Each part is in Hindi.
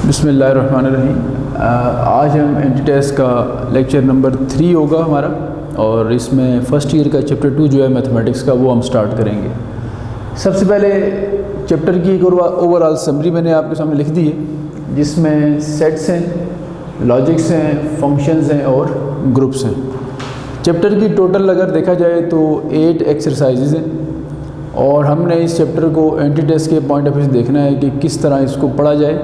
बिस्मिल्लाहिर्रहमानिर्रहीम। आज हम एंटिटेस्ट का लेक्चर नंबर 3 होगा हमारा, और इसमें फ़र्स्ट ईयर का चैप्टर 2 जो है मैथमेटिक्स का, वो हम स्टार्ट करेंगे। सबसे पहले चैप्टर की एक ओवरऑल समरी मैंने आपके सामने लिख दी है, जिसमें सेट्स हैं, लॉजिक्स हैं, फंक्शंस हैं और ग्रुप्स हैं। चैप्टर की टोटल अगर देखा जाए तो 8 एक्सरसाइजेज हैं, और हमने इस चैप्टर को एंटिटेस्ट के पॉइंट ऑफ व्यू से देखना है कि किस तरह इसको पढ़ा जाए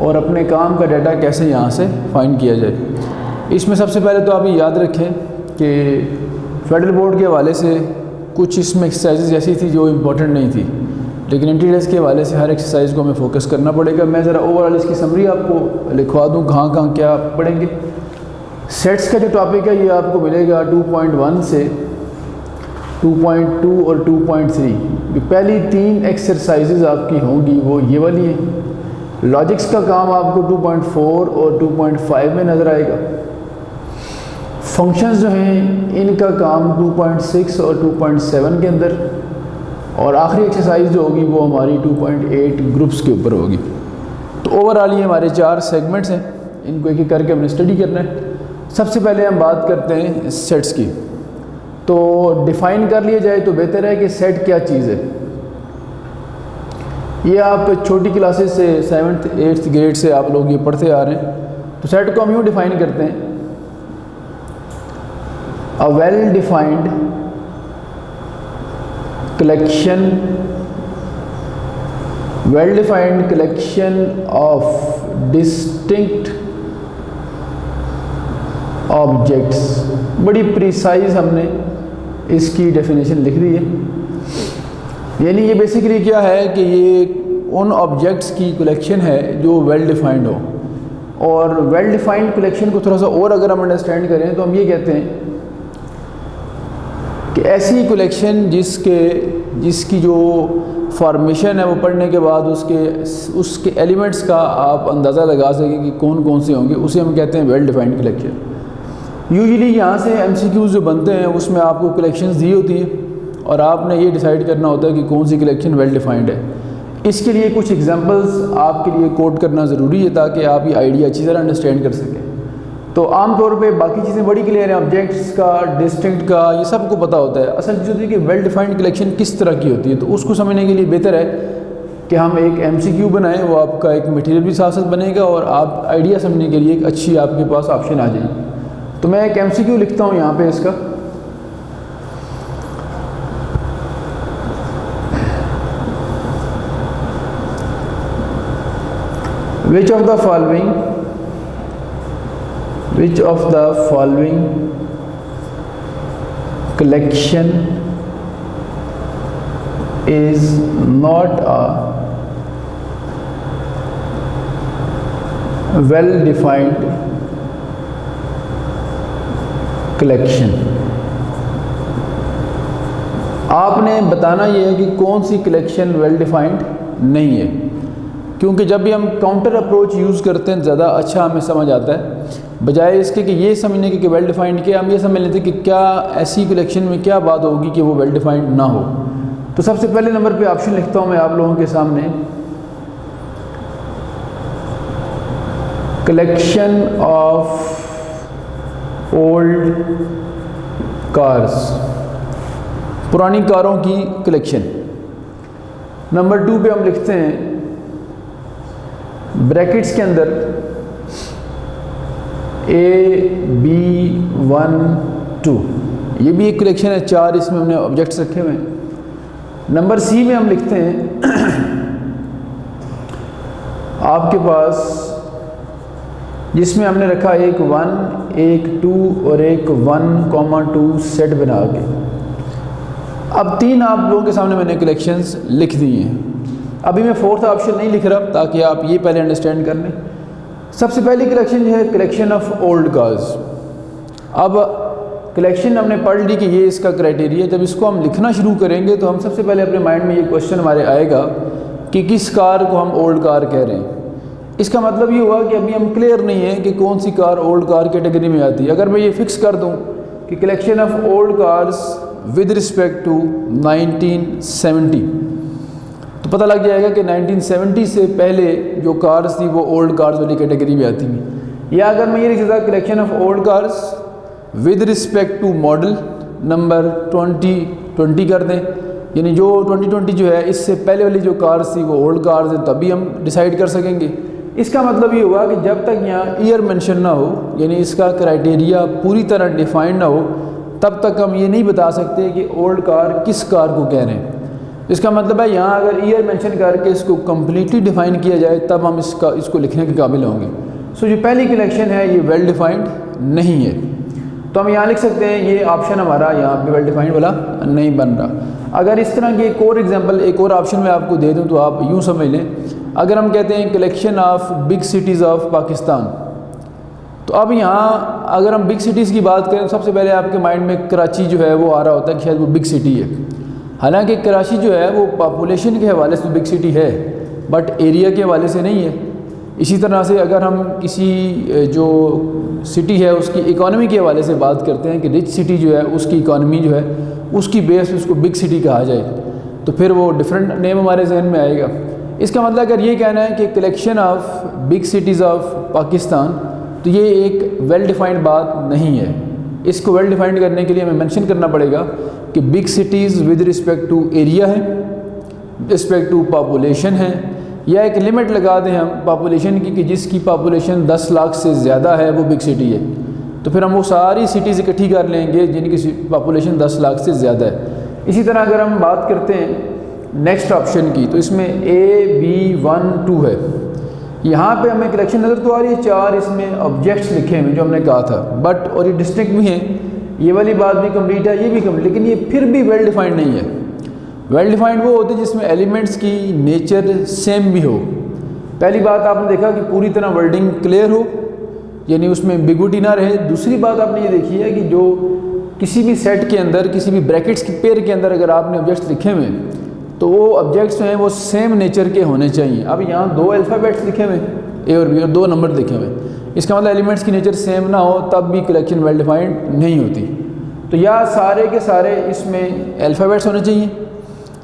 और अपने काम का डाटा कैसे यहाँ से फाइंड किया जाए। इसमें सबसे पहले तो आप ये याद रखें कि फेडरल बोर्ड के हवाले से कुछ इसमें एक्सरसाइजेज ऐसी थी जो इम्पोर्टेंट नहीं थी, लेकिन एंटिटेस्ट के हवाले से हर एक्सरसाइज को हमें फोकस करना पड़ेगा। मैं ज़रा ओवरऑल इसकी समरी आपको लिखवा दूँ कहाँ कहाँ क्या पढ़ेंगे। सेट्स का जो टॉपिक है ये आपको मिलेगा 2.1 से 2.2 और 2.3। पहली 3 एक्सरसाइजेज आपकी होंगी वो ये वाली हैं। लॉजिक्स का काम आपको 2.4 और 2.5 में नज़र आएगा। फंक्शंस जो हैं इनका काम 2.6 और 2.7 के अंदर, और आखिरी एक्सरसाइज जो होगी वो हमारी 2.8 ग्रुप्स के ऊपर होगी। तो ओवरऑल ये हमारे 4 सेगमेंट्स हैं, इनको एक एक करके हमने स्टडी करना है। सबसे पहले हम बात करते हैं सेट्स की। तो डिफ़ाइन कर लिया जाए तो बेहतर है कि सेट क्या चीज़ है। ये आप छोटी क्लासेस से 7th 8th ग्रेड से आप लोग ये पढ़ते आ रहे हैं। तो सेट को हम यूँ डिफ़ाइन करते हैं, a well defined collection of distinct objects. बड़ी प्रिसाइज हमने इसकी डेफिनेशन लिख दी है। यानी ये बेसिकली क्या है कि ये उन ऑब्जेक्ट्स की कलेक्शन है जो वेल डिफाइंड हो। और वेल डिफाइंड कलेक्शन को थोड़ा सा और अगर हम अंडरस्टैंड करें तो हम ये कहते हैं कि ऐसी कलेक्शन जिसकी जो फॉर्मेशन है वो पढ़ने के बाद उसके एलिमेंट्स का आप अंदाज़ा लगा सकें कि कौन कौन से होंगे, उसे हम कहते हैं वेल डिफाइंड कलेक्शन। यूजुअली यहाँ से MCQs जो बनते हैं उसमें आपको कलेक्शंस दी होती हैं और आपने ये डिसाइड करना होता है कि कौन सी कलेक्शन वेल डिफाइंड है। इसके लिए कुछ एग्जांपल्स आपके लिए कोट करना ज़रूरी है ताकि आप ये आइडिया अच्छी तरह अंडरस्टैंड कर सकें। तो आमतौर पे बाकी चीज़ें बड़ी क्लियर हैं, ऑब्जेक्ट्स का, डिस्टिंक्ट का, ये सबको पता होता है। असल चीज़ होती है कि वेल डिफाइंड कलेक्शन किस तरह की होती है। तो उसको समझने के लिए बेहतर है कि हम एक MCQ बनाएं, वो आपका एक मटेरियल भी साथ साथ बनेगा और आप आइडिया समझने के लिए एक अच्छी आपके पास ऑप्शन आ जाएगी। तो मैं एक MCQ लिखता हूँ यहाँ पे इसका। Which of the following collection is not a well-defined collection? आपने बताना ये है कि कौन सी कलेक्शन वेल डिफाइंड नहीं है, क्योंकि जब भी हम काउंटर अप्रोच यूज़ करते हैं ज़्यादा अच्छा हमें समझ आता है, बजाय इसके कि ये समझने के कि वेल डिफाइंड के हम ये समझ लेते हैं कि क्या ऐसी कलेक्शन में क्या बात होगी कि वो वेल डिफाइंड ना हो। तो सबसे पहले नंबर पे ऑप्शन लिखता हूँ मैं आप लोगों के सामने, कलेक्शन ऑफ ओल्ड कार्स, पुरानी कारों की कलेक्शन। नंबर 2 पे हम लिखते हैं ब्रैकेट्स के अंदर A-B-1-2, ये भी एक कलेक्शन है, 4 इसमें हमने ऑब्जेक्ट्स रखे हुए हैं। नंबर C में हम लिखते हैं आपके पास, जिसमें हमने रखा एक 1 एक 2 और एक 1,2 सेट बना के। अब 3 आप लोगों के सामने मैंने कलेक्शंस लिख दी हैं। अभी मैं 4th ऑप्शन नहीं लिख रहा ताकि आप ये पहले अंडरस्टैंड कर लें। सबसे पहली कलेक्शन जो है कलेक्शन ऑफ ओल्ड कार्स। अब कलेक्शन हमने पढ़ ली कि ये इसका क्राइटेरिया। जब इसको हम लिखना शुरू करेंगे तो हम सबसे पहले अपने माइंड में ये क्वेश्चन हमारे आएगा कि किस कार को हम ओल्ड कार कह रहे हैं। इसका मतलब ये हुआ कि अभी हम क्लियर नहीं है कि कौन सी कार ओल्ड कार कैटेगरी में आती है। अगर मैं ये फिक्स कर दूं कि collection of old cars with respect to 1970, तो पता लग जाएगा कि 1970 से पहले जो कार्स थी वो ओल्ड कार्स वाली कैटेगरी में आती हैं। या अगर मैं ये लिख देता collection of old cars with respect to model number 2020 कर दें, यानी जो 2020 जो है इससे पहले वाली जो कार्स थी वो ओल्ड कार्स है, तभी हम डिसाइड कर सकेंगे। इसका मतलब ये हुआ कि जब तक यहाँ ईयर मेंशन ना हो, यानी इसका क्राइटेरिया पूरी तरह डिफाइंड ना हो, तब तक हम ये नहीं बता सकते कि ओल्ड कार किस कार को कह रहे हैं। इसका मतलब है यहाँ अगर ईयर मेंशन करके इसको कम्प्लीटली डिफाइन किया जाए तब हम इसको लिखने के काबिल होंगे। सो जो पहली कलेक्शन है ये वेल डिफाइंड नहीं है, तो हम यहाँ लिख सकते हैं ये ऑप्शन हमारा यहाँ पे वेल डिफाइंड वाला नहीं बन रहा। अगर इस तरह की एक और एग्जांपल, एक और ऑप्शन मैं आपको दे दूँ तो आप यूँ समझ लें, अगर हम कहते हैं collection of big cities of Pakistan, तो अब यहाँ अगर हम बिग सिटीज़ की बात करें सबसे पहले आपके माइंड में कराची जो है वो आ रहा होता है कि शायद वो बिग सिटी है। हालांकि कराची जो है वो पॉपुलेशन के हवाले से बिग सिटी है, बट एरिया के हवाले से नहीं है। इसी तरह से अगर हम किसी जो सिटी है उसकी इकॉनमी के हवाले से बात करते हैं कि रिच सिटी जो है उसकी इकॉनमी जो है उसकी बेस पे उसको बिग सिटी कहा जाए, तो फिर वो डिफरेंट नेम हमारे जहन में आएगा। इसका मतलब अगर ये कहना है कि collection of big cities of Pakistan, तो ये एक वेल डिफाइंड बात नहीं है। इसको वेल डिफाइंड करने के लिए हमें मेंशन करना पड़ेगा कि big cities with respect to area है, रिस्पेक्ट टू पॉपुलेशन है, या एक लिमिट लगा दें हम पॉपुलेशन की कि जिसकी पॉपुलेशन 10 लाख से ज़्यादा है वो बिग सिटी है। तो फिर हम वो सारी सिटीज़ इकट्ठी कर लेंगे जिनकी पॉपुलेशन 10 लाख से ज़्यादा है। इसी तरह अगर हम बात करते हैं नेक्स्ट ऑप्शन की, तो इसमें A-B-1-2 है। यहाँ पे हमें कलेक्शन नज़र तो आ रही है 4, इसमें ऑब्जेक्ट्स लिखे हुए जो हमने कहा था, बट और ये डिस्ट्रिक्ट भी हैं, ये वाली बात भी कंप्लीट है, ये भी कंप्लीट, लेकिन ये फिर भी वेल डिफाइंड नहीं है। वेल डिफाइंड वो होते हैं जिसमें एलिमेंट्स की नेचर सेम भी हो। पहली बात आपने देखा कि पूरी तरह वर्डिंग क्लियर हो, यानी उसमें एम्बिगुइटी ना रहे। दूसरी बात आपने ये देखी है कि जो किसी भी सेट के अंदर, किसी भी ब्रैकेट्स के पेयर के अंदर अगर आपने ऑब्जेक्ट्स लिखे हुए हैं तो वो ऑब्जेक्ट्स जो हैं वो सेम नेचर के होने चाहिए। अब यहाँ 2 अल्फ़ाबेट्स लिखे हुए ए और बी और 2 नंबर लिखे हुए, इसका मतलब एलिमेंट्स की नेचर सेम ना हो तब भी कलेक्शन वेल डिफाइंड नहीं होती। तो या सारे के सारे इसमें अल्फ़ाबेट्स होने चाहिए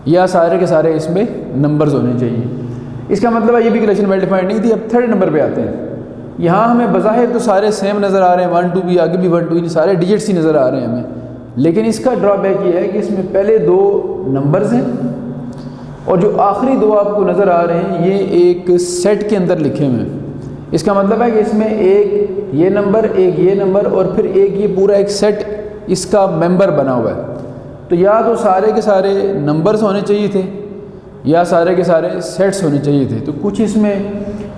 या सारे के सारे इसमें नंबर्स होने चाहिए। इसका मतलब है ये भी कलेक्शन वेल डिफाइंड नहीं थी। अब थर्ड नंबर पे आते हैं। यहाँ हमें बज़ाहिर तो सारे सेम नज़र आ रहे हैं, 1 2 भी आगे भी 1 2, सारे डिजिट्स ही नज़र आ रहे हैं हमें, लेकिन इसका ड्रॉबैक ये है कि इसमें पहले 2 नंबर्स हैं और जो आखिरी 2 आपको नज़र आ रहे हैं ये एक सेट के अंदर लिखे हुए हैं। इसका मतलब है कि इसमें एक ये नंबर, एक ये नंबर और फिर एक ये पूरा एक सेट इसका मेंबर बना हुआ है। तो या तो सारे के सारे नंबर्स होने चाहिए थे या सारे के सारे सेट्स होने चाहिए थे। तो कुछ इसमें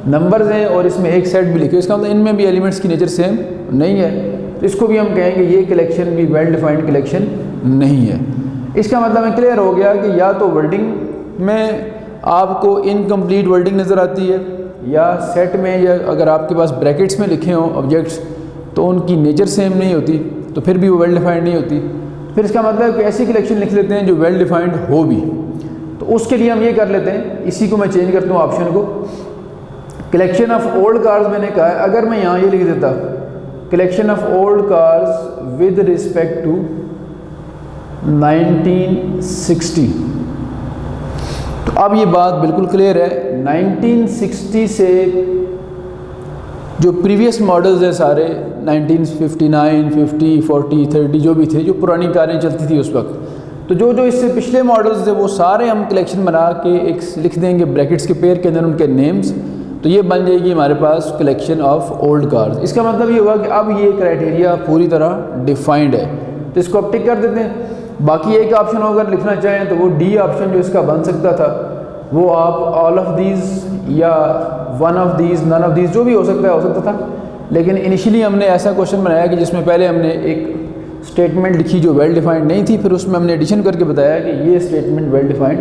नंबर्स हैं और इसमें एक सेट भी लिखे, इसका मतलब इनमें भी एलिमेंट्स की नेचर सेम नहीं है। तो इसको भी हम कहेंगे ये कलेक्शन भी वेल डिफाइंड कलेक्शन नहीं है। इसका मतलब हमें क्लियर हो गया कि या तो वर्डिंग में आपको इनकम्प्लीट वर्डिंग नज़र आती है, या सेट में, या अगर आपके पास ब्रैकेट्स में लिखे हों ऑब्जेक्ट्स तो उनकी नेचर सेम नहीं होती, तो फिर भी वो वेल डिफाइंड नहीं होती। फिर इसका मतलब कि ऐसी कलेक्शन लिख लेते हैं जो वेल डिफाइंड हो भी। तो उसके लिए हम ये कर लेते हैं, इसी को मैं चेंज करता हूँ ऑप्शन को। कलेक्शन ऑफ ओल्ड कार्स मैंने कहा है, अगर मैं यहाँ ये लिख देता collection of old cars with respect to 1960, तो अब ये बात बिल्कुल क्लियर है। 1960 से जो प्रीवियस मॉडल्स हैं सारे 1959, 50, 40, 30 जो भी थे, जो पुरानी कारें चलती थी उस वक्त, तो जो जो इससे पिछले मॉडल्स थे वो सारे हम कलेक्शन बना के एक लिख देंगे ब्रैकेट्स के पेयर के अंदर उनके नेम्स, तो ये बन जाएगी हमारे पास कलेक्शन ऑफ ओल्ड कार्स। इसका मतलब ये हुआ कि अब ये क्राइटेरिया पूरी तरह डिफाइंड है, तो इसको अब टिक कर देते हैं। बाकी एक ऑप्शन अगर लिखना चाहें तो वो डी ऑप्शन जो इसका बन सकता था, वो आप ऑल ऑफ दीज या one of these, none of these, जो भी हो सकता था। लेकिन इनिशियली हमने ऐसा क्वेश्चन बनाया कि जिसमें पहले हमने एक स्टेटमेंट लिखी जो वेल डिफाइंड नहीं थी, फिर उसमें हमने एडिशन करके बताया कि ये स्टेटमेंट वेल डिफाइंड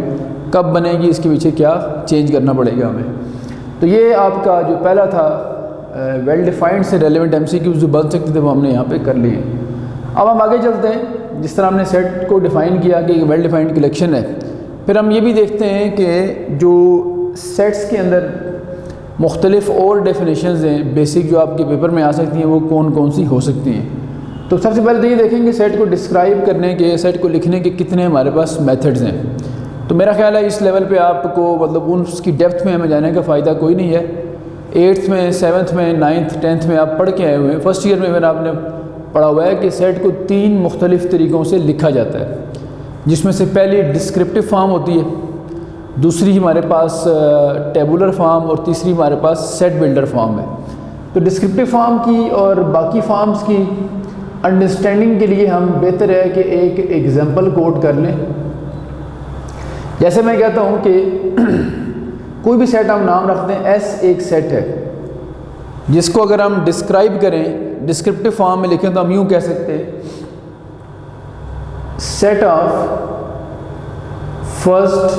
कब बनेगी, इसके पीछे क्या चेंज करना पड़ेगा हमें। तो ये आपका जो पहला था वेल डिफाइंड से रेलेवेंट एमसीक्यूज जो बन सकते थे वो हमने यहाँ पे कर लिए। अब हम आगे चलते हैं। जिस तरह हमने सेट को डिफ़ाइन किया कि वेल डिफाइंड कलेक्शन है, फिर हम ये भी देखते हैं कि जो सेट्स के अंदर मुख्तलिफ और डेफिनेशंस हैं बेसिक जो आपके पेपर में आ सकती हैं, वो कौन कौन सी हो सकती हैं। तो सबसे पहले तो ये देखेंगे सेट को डिस्क्राइब करने के, सेट को लिखने के कितने हमारे पास मेथड्स हैं। तो मेरा ख्याल है इस लेवल पे आपको मतलब उसकी डेप्थ में हमें जाने का फ़ायदा कोई नहीं है। 8th में, 7th में, 9th 10th में आप पढ़ के आए हुए हैं। फर्स्ट ईयर में मैंने आपने पढ़ा हुआ है कि सेट को 3 मुख्तलिफ तरीक़ों से लिखा जाता है, जिसमें से पहली डिस्क्रिप्टिव फॉर्म होती है, दूसरी हमारे पास टेबुलर फॉर्म और तीसरी हमारे पास सेट बिल्डर फॉर्म है। तो डिस्क्रिप्टिव फॉर्म की और बाकी फॉर्म्स की अंडरस्टैंडिंग के लिए हम बेहतर है कि एक एग्जांपल कोट कर लें। जैसे मैं कहता हूँ कि कोई भी सेट हम नाम रखते हैं, एस एक सेट है जिसको अगर हम डिस्क्राइब करें डिस्क्रिप्टिव फॉर्म में लिखें तो हम यूँ कह सकते हैं set of first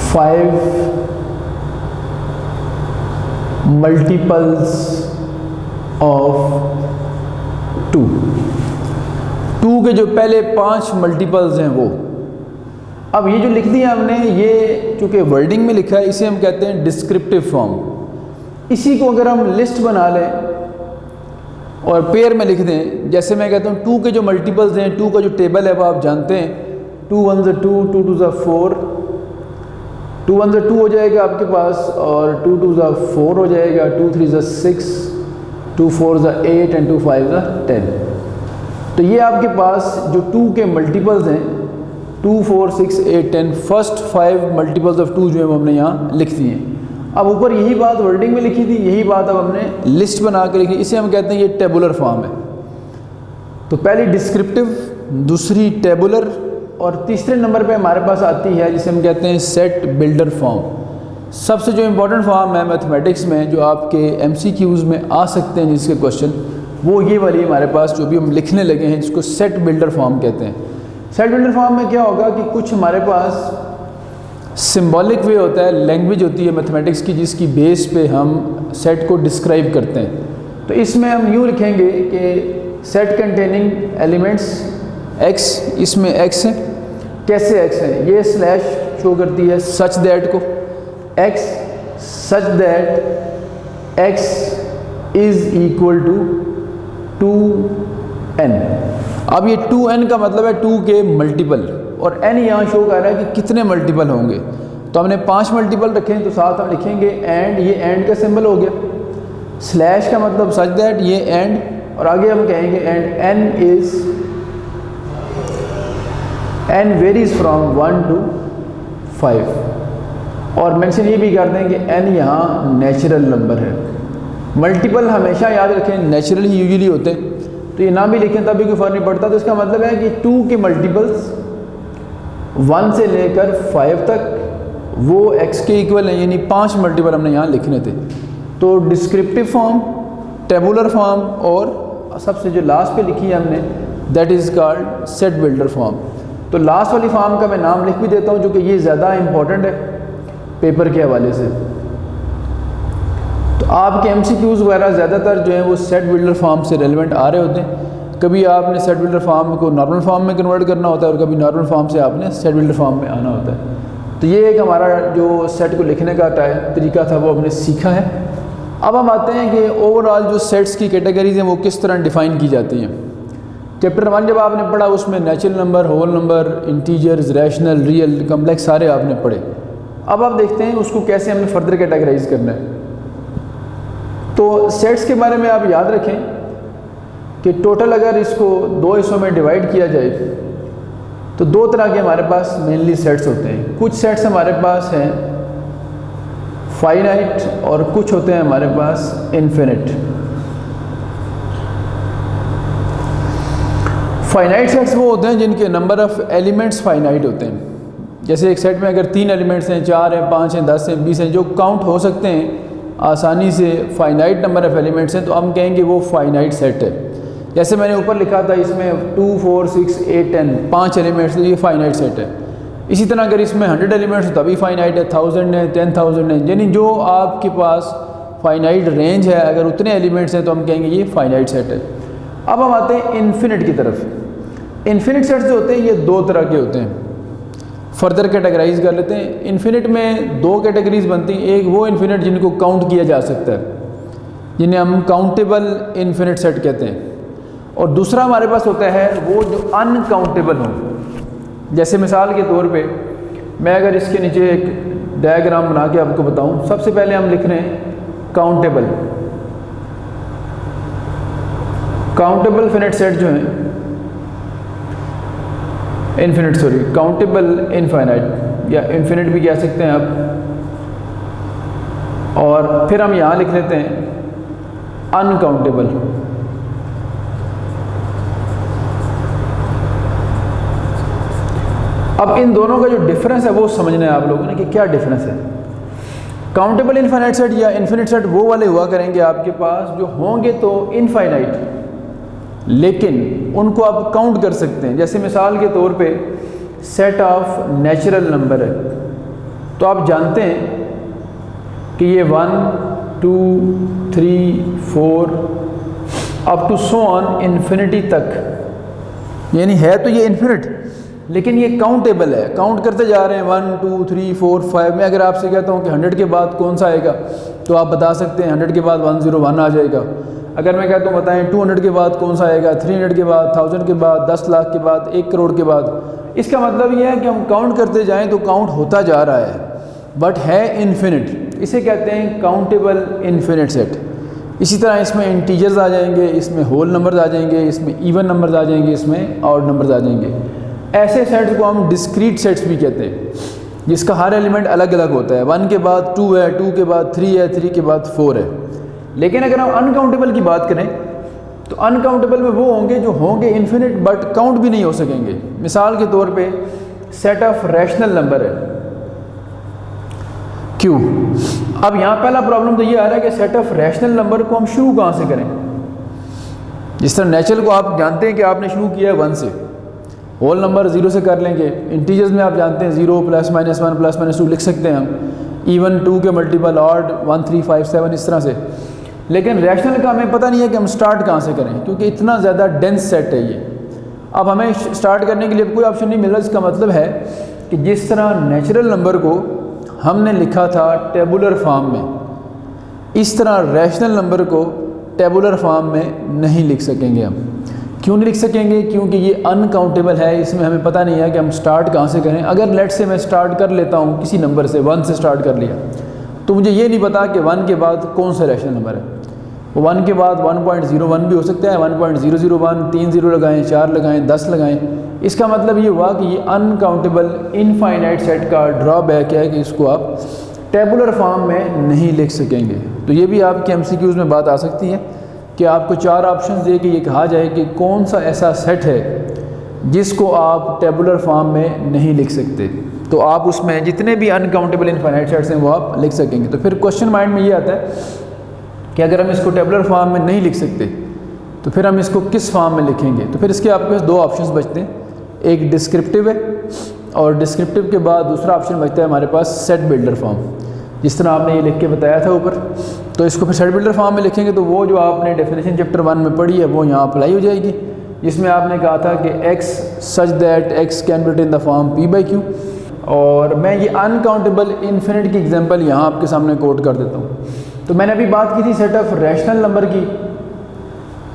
5 multiples of 2 के जो पहले 5 मल्टीपल्स हैं वो। अब ये जो लिख दिया हमने, ये चूँकि वर्डिंग में लिखा है, इसे हम कहते हैं डिस्क्रिप्टिव फॉर्म। इसी को अगर हम लिस्ट बना लें और पेयर में लिख दें, जैसे मैं कहता हूँ 2 के जो मल्टीपल्स हैं, 2 का जो टेबल है वो आप जानते हैं, 2 1 2, 2 2 4, 2 1 2 हो जाएगा आपके पास, और 2 2 4 हो जाएगा, 2 3 6, 2 4 8 एंड 2 5 10। तो ये आपके पास जो 2 के मल्टीपल्स हैं 2 4 6 8 10, फर्स्ट 5 मल्टीपल्स ऑफ 2 जो है हमने यहाँ लिख दिए हैं। अब ऊपर यही बात वर्डिंग में लिखी थी, यही बात अब हमने लिस्ट बना के लिखी, इसे हम कहते हैं ये टेबुलर फॉर्म है। तो पहली डिस्क्रिप्टिव, दूसरी टेबुलर, और तीसरे नंबर पे हमारे पास आती है जिसे हम कहते हैं सेट बिल्डर फॉर्म। सबसे जो इम्पोर्टेंट फॉर्म है मैथमेटिक्स में जो आपके MCQs में आ सकते हैं जिसके क्वेश्चन, वो ये वाली हमारे पास जो भी हम लिखने लगे हैं जिसको सेट बिल्डर फॉर्म कहते हैं। सेट बिल्डर फॉर्म में क्या होगा कि कुछ हमारे पास सिंबॉलिक वे होता है, लैंग्वेज होती है मैथमेटिक्स की जिसकी बेस पे हम सेट को डिस्क्राइब करते हैं। तो इसमें हम यूँ लिखेंगे कि सेट कंटेनिंग एलिमेंट्स x, इसमें x है, कैसे x है, ये स्लैश शो करती है सच दैट को, x such that x is equal to 2n। अब ये 2n का मतलब है 2 के मल्टीपल, और n यहाँ शो कर रहा है कि कितने मल्टीपल होंगे। तो हमने 5 मल्टीपल रखे हैं, तो साथ हम लिखेंगे एंड, ये एंड का सिंबल हो गया, स्लैश का मतलब सच दैट, ये एंड, और आगे हम कहेंगे and n varies from 1 to 5, और मेंशन ये भी कर दें कि n यहाँ नेचुरल नंबर है। मल्टीपल हमेशा याद रखें नेचुरल ही यूजुअली होते हैं, तो ये ना भी लिखें तब भी कोई फ़र्क नहीं पड़ता। तो इसका मतलब है कि 2 के मल्टीपल्स 1 से लेकर 5 तक वो x के इक्वल है, यानी 5 मल्टीपल हमने यहाँ लिखने थे। तो डिस्क्रिप्टिव फॉर्म, टेबुलर फॉर्म, और सबसे जो लास्ट पे लिखी है हमने that is called set builder form. तो लास्ट वाली फॉर्म का मैं नाम लिख भी देता हूँ, जो कि ये ज़्यादा इम्पोर्टेंट है पेपर के हवाले से। तो आपके MCQs वगैरह ज़्यादातर जो है वो सेट बिल्डर फॉर्म से रेलिवेंट आ रहे होते हैं। कभी आपने सेट बिल्डर फॉर्म को नॉर्मल फॉर्म में कन्वर्ट करना होता है, और कभी नॉर्मल फॉर्म से आपने सेट बिल्डर फॉर्म में आना होता है। तो ये एक हमारा जो सेट को लिखने का तरीका था वो हमने सीखा है। अब हम आते हैं कि ओवरऑल जो सेट्स की कैटेगरीज हैं वो किस तरह डिफ़ाइन की जाती हैं। चैप्टर 1 जब आपने पढ़ा उसमें natural number, whole number, integers, rational, real, complex सारे आपने पढ़े। अब आप देखते हैं उसको कैसे हमने फर्दर कैटेगराइज करना है। तो सेट्स के बारे में आप याद रखें कि टोटल अगर इसको 2 हिस्सों में डिवाइड किया जाए तो 2 तरह के हमारे पास मेनली सेट्स होते हैं। कुछ सेट्स हमारे पास हैं फाइनाइट और कुछ होते हैं हमारे पास इन्फिनिट। फाइनाइट सेट्स वो होते हैं जिनके नंबर ऑफ़ एलिमेंट्स फाइनाइट होते हैं। जैसे एक सेट में अगर 3 एलिमेंट्स हैं, 4 हैं, 5 हैं, 10 हैं, 20 हैं, जो काउंट हो सकते हैं आसानी से, फाइनाइट नंबर ऑफ़ एलिमेंट्स हैं, तो हम कहेंगे वो फाइनाइट सेट है। जैसे मैंने ऊपर लिखा था इसमें 2 4 6 8 10 5 एलिमेंट्स, तो ये फाइनाइट सेट है। इसी तरह अगर इसमें 100 एलिमेंट्स तो तभी फाइनाइट है, 1000 है, 10,000 है, यानी जो आपके पास फाइनाइट रेंज है अगर उतने एलिमेंट्स हैं तो हम कहेंगे ये फाइनाइट सेट है। अब हम आते हैं इन्फिनिट की तरफ। इन्फिनिट सेट्स जो होते हैं ये 2 तरह के होते हैं। फर्दर कैटेगराइज कर लेते हैं। इन्फिनिट में दो कैटेगरीज बनती हैं, एक वो इन्फिनिट जिनको काउंट किया जा सकता है, जिन्हें हम काउंटेबल इन्फिनिट सेट कहते हैं, और दूसरा हमारे पास होता है वो जो अनकाउंटेबल हो। जैसे मिसाल के तौर पे मैं अगर इसके नीचे एक डायग्राम बना के आपको बताऊं, सबसे पहले हम लिख रहे हैं काउंटेबल इन्फिनिट सेट जो है काउंटेबल इनफाइनाइट या इन्फिनिट भी कह सकते हैं आप, और फिर हम यहाँ लिख लेते हैं अनकाउंटेबल। अब इन दोनों का जो डिफरेंस है वो समझना है आप लोगों ने कि क्या डिफरेंस है। काउंटेबल इनफाइनाइट सेट या इन्फिनिट सेट वो वाले हुआ करेंगे आपके पास जो होंगे तो इनफाइनाइट, लेकिन उनको आप काउंट कर सकते हैं। जैसे मिसाल के तौर पे सेट ऑफ नेचुरल नंबर है, तो आप जानते हैं कि ये 1 2 3 4 up to so on infinity तक, यानी है तो ये इन्फिनिट लेकिन ये काउंटेबल है, काउंट करते जा रहे हैं 1 2 3 4 5। मैं अगर आपसे कहता हूँ कि 100 के बाद कौन सा आएगा तो आप बता सकते हैं 100 के बाद 101 आ जाएगा। अगर मैं कहता हूँ बताएं 200 के बाद कौन सा आएगा, 300 के बाद, 1000 के बाद, 10 लाख के बाद, 1 करोड़ के बाद। इसका मतलब ये है कि हम काउंट करते जाएं तो काउंट होता जा रहा है, बट है इन्फिनिट। इसे कहते हैं काउंटेबल इन्फिनिट सेट। इसी तरह इसमें इंटीजर्स आ जाएंगे, इसमें होल नंबर्स आ जाएंगे, इसमें इवन नंबर्स आ जाएंगे, इसमें ऑड नंबर्स आ जाएंगे। ऐसे सेट्स को हम डिस्क्रीट सेट्स भी कहते हैं, जिसका हर एलिमेंट अलग अलग होता है। 1 के बाद 2 है, 2 के बाद 3 है, 3 के बाद 4 है। लेकिन अगर हम अनकाउंटेबल की बात करें तो अनकाउंटेबल में वो होंगे जो होंगे इन्फिनिट बट काउंट भी नहीं हो सकेंगे। मिसाल के तौर पे सेट ऑफ रैशनल नंबर है क्यों। अब यहाँ पहला प्रॉब्लम तो ये आ रहा है कि सेट ऑफ रैशनल नंबर को हम शुरू कहाँ से करें। जिस तरह नेचुरल को आप जानते हैं कि आपने शुरू किया है 1 से, होल नंबर 0 से कर लेंगे। इंटीजर्स में आप जानते हैं 0 +- 1 +- 2 लिख सकते हैं हम, इवन 2 के मल्टीपल, ऑड 1 3 5 7 इस तरह से। लेकिन रैशनल का हमें पता नहीं है कि हम स्टार्ट कहाँ से करें, क्योंकि इतना ज़्यादा डेंस सेट है ये। अब हमें स्टार्ट करने के लिए कोई ऑप्शन नहीं मिल रहा। इसका मतलब है कि जिस तरह नेचुरल नंबर को हमने लिखा था टेबुलर फॉर्म में, इस तरह रैशनल नंबर को टेबुलर फॉर्म में नहीं लिख सकेंगे हम। क्यों नहीं लिख सकेंगे? क्योंकि ये अनकाउंटेबल है, इसमें हमें पता नहीं है कि हम स्टार्ट कहाँ से करें। अगर लेट से मैं स्टार्ट कर लेता हूँ किसी नंबर से, 1 से स्टार्ट कर लिया, तो मुझे ये नहीं पता कि 1 के बाद कौन सा रैशनल नंबर है। वो 1 के बाद 1.01 भी हो सकता है, 1.001, 3 0 लगाएं, 4 लगाएं, 10 लगाएं। इसका मतलब ये हुआ कि ये अनकाउंटेबल इनफाइनाइट सेट का ड्रॉबैक है कि इसको आप टेबुलर फॉर्म में नहीं लिख सकेंगे। तो ये भी आपके MCQs में बात आ सकती है कि आपको 4 ऑप्शंस दे के ये कहा जाए कि कौन सा ऐसा सेट है जिसको आप टेबुलर फॉर्म में नहीं लिख सकते, तो आप उसमें जितने भी अनकाउंटेबल इनफाइनाइट सेट्स हैं वो आप लिख सकेंगे। तो फिर क्वेश्चन माइंड में ये आता है कि अगर हम इसको टेबुलर फॉर्म में नहीं लिख सकते तो फिर हम इसको किस फॉर्म में लिखेंगे। तो फिर इसके आपके पास 2 ऑप्शंस बचते हैं, एक डिस्क्रिप्टिव है और डिस्क्रिप्टिव के बाद दूसरा ऑप्शन बचता है हमारे पास सेट बिल्डर फॉर्म। जिस तरह आपने ये लिख के बताया था ऊपर, तो इसको फिर सेट बिल्डर फॉर्म में लिखेंगे तो वो जो आपने डेफिनेशन चैप्टर 1 में पढ़ी है वो यहाँ अप्लाई हो जाएगी, जिसमें आपने कहा था कि x such that x can be written in the form p/q। और मैं ये अनकाउंटेबल इन्फिनिट की एग्जांपल यहाँ आपके सामने कोट कर देता हूँ। तो मैंने अभी बात की थी सेट ऑफ रैशनल नंबर की,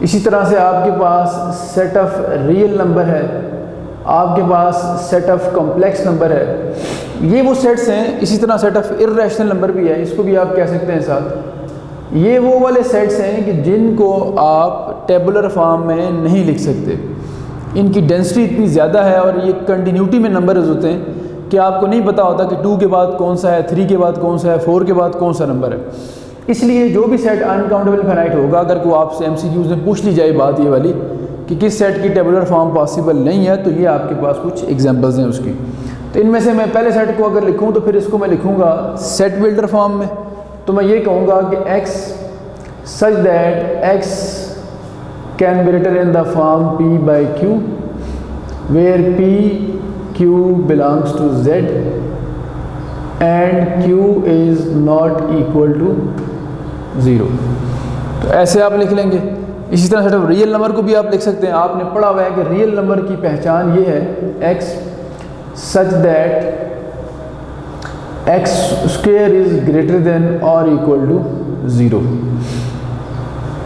इसी तरह से आपके पास सेट ऑफ रियल नंबर है, आपके पास सेट ऑफ कॉम्प्लेक्स नंबर है। ये वो सेट्स हैं। इसी तरह सेट ऑफ इर्रेशनल नंबर भी है, इसको भी आप कह सकते हैं साथ। ये वो वाले सेट्स हैं कि जिनको आप टेबुलर फॉर्म में नहीं लिख सकते, इनकी डेंसिटी इतनी ज़्यादा है और ये कंटिन्यूटी में नंबर्स होते हैं कि आपको नहीं पता होता कि 2 के बाद कौन सा है, 3 के बाद कौन सा है, 4 के बाद कौन सा नंबर है। इसलिए जो भी सेट अनकाउंटेबल इनफाइनाइट होगा, अगर कोई आपसे MCQs में पूछ ली जाए बात ये वाली कि किस सेट की टेबुलर फॉर्म पॉसिबल नहीं है, तो ये आपके पास कुछ एग्जांपल्स हैं उसकी। तो इनमें से मैं पहले सेट को अगर लिखूं तो फिर इसको मैं लिखूंगा सेट बिल्डर फॉर्म में। तो मैं ये कहूँगा कि x such that x can be written in the form p/q where p q belongs to z and q is not equal to 0। तो ऐसे आप लिख लेंगे। इसी तरह सेट ऑफ रियल नंबर को भी आप लिख सकते हैं। आपने पढ़ा हुआ है कि रियल नंबर की पहचान ये है x such that x square is greater than और इक्वल टू 0,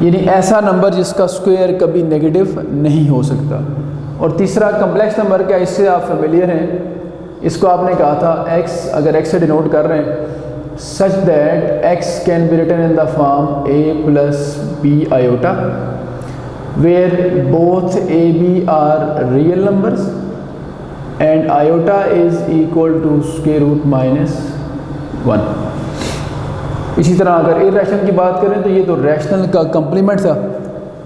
यानी ऐसा नंबर जिसका स्क्वायर कभी नेगेटिव नहीं हो सकता। और तीसरा कम्प्लेक्स नंबर का, इससे आप फेमिलियर हैं, इसको आपने कहा था x, अगर x से डिनोट कर रहे हैं, such that x can be written in the form a plus b iota where both a b are real numbers and iota is equal to square root -1। इसी तरह अगर इरेशनल की बात करें तो ये तो रैशनल का कम्प्लीमेंट था,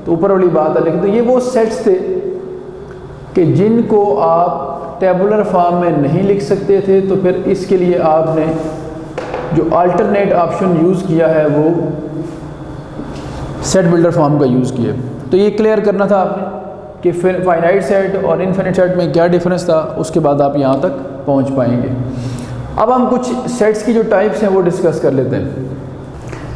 तो ऊपर वाली बात है। लेकिन तो ये वो सेट्स थे कि जिनको आप टेबुलर फॉर्म में नहीं लिख सकते थे, तो फिर इसके लिए आपने जो अल्टरनेट ऑप्शन यूज़ किया है वो सेट बिल्डर फॉर्म का यूज़ किया। तो ये क्लियर करना था आपने कि फिर फाइनाइट सेट और इनफिनिट सेट में क्या डिफरेंस था, उसके बाद आप यहाँ तक पहुँच पाएंगे। अब हम कुछ सेट्स की जो टाइप्स हैं वो डिस्कस कर लेते हैं।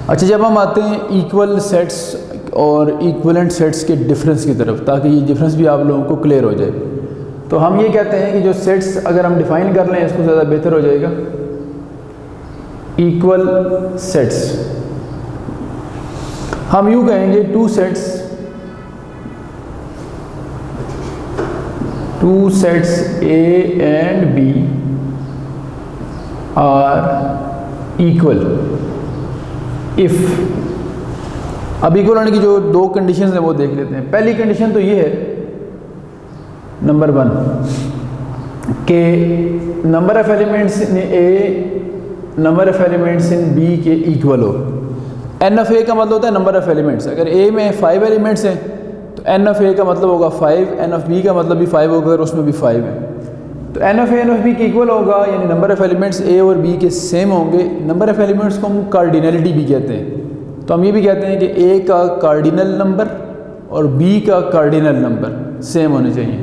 अच्छा, जब हम आते हैं इक्वल सेट्स और इक्वलेंट सेट्स के डिफरेंस की तरफ, ताकि ये डिफरेंस भी आप लोगों को क्लियर हो जाए, तो हम ये कहते हैं कि जो सेट्स अगर हम डिफ़ाइन कर लें इसको ज़्यादा बेहतर हो जाएगा। इक्वल सेट्स हम यूँ कहेंगे two sets A and B are equal if. अब इक्वल होने की जो दो कंडीशंस हैं वो देख लेते हैं। पहली कंडीशन तो ये है, नंबर 1, के number of elements in A number of elements in B के इक्वल हो। n ऑफ A का मतलब होता है नंबर ऑफ एलिमेंट्स। अगर A में 5 एलिमेंट्स हैं तो n ऑफ A का मतलब होगा 5, n ऑफ B का मतलब भी 5 होगा, अगर उसमें भी 5 है तो n of A n of B के इक्वल होगा, यानी नंबर ऑफ एलिमेंट्स A और B के सेम होंगे। नंबर ऑफ एलिमेंट्स को हम कार्डिनलिटी भी कहते हैं, तो हम ये भी कहते हैं कि A का कार्डिनल नंबर और B का कार्डिनल नंबर सेम होने चाहिए।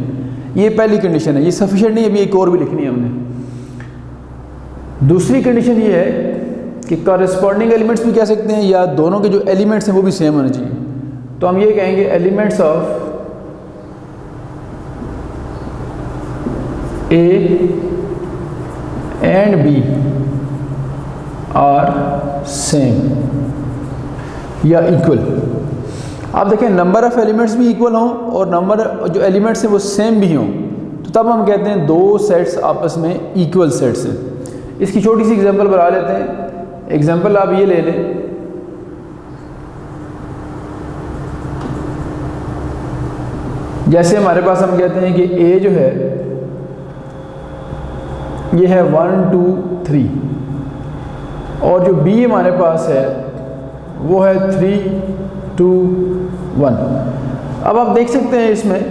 ये पहली कंडीशन है, ये सफिशिएंट नहीं है, अभी एक और भी लिखनी है हमने। दूसरी कंडीशन ये है कि कॉरेस्पॉन्डिंग एलिमेंट्स भी कह सकते हैं, या दोनों के जो एलिमेंट्स हैं वो भी सेम होने चाहिए। तो हम ये कहेंगे elements of A and B are same या इक्वल। आप देखें, नंबर ऑफ एलिमेंट्स भी इक्वल हों और नंबर जो एलिमेंट्स हैं वो सेम भी हों, तो तब हम कहते हैं दो सेट्स आपस में इक्वल सेट्स हैं। इसकी छोटी सी एग्जांपल बना लेते हैं। एग्जांपल आप ये ले लें, जैसे हमारे पास हम कहते हैं कि A जो है ये है 1 2 3 और जो B हमारे पास है वो है 3 2 1। अब आप देख सकते हैं इसमें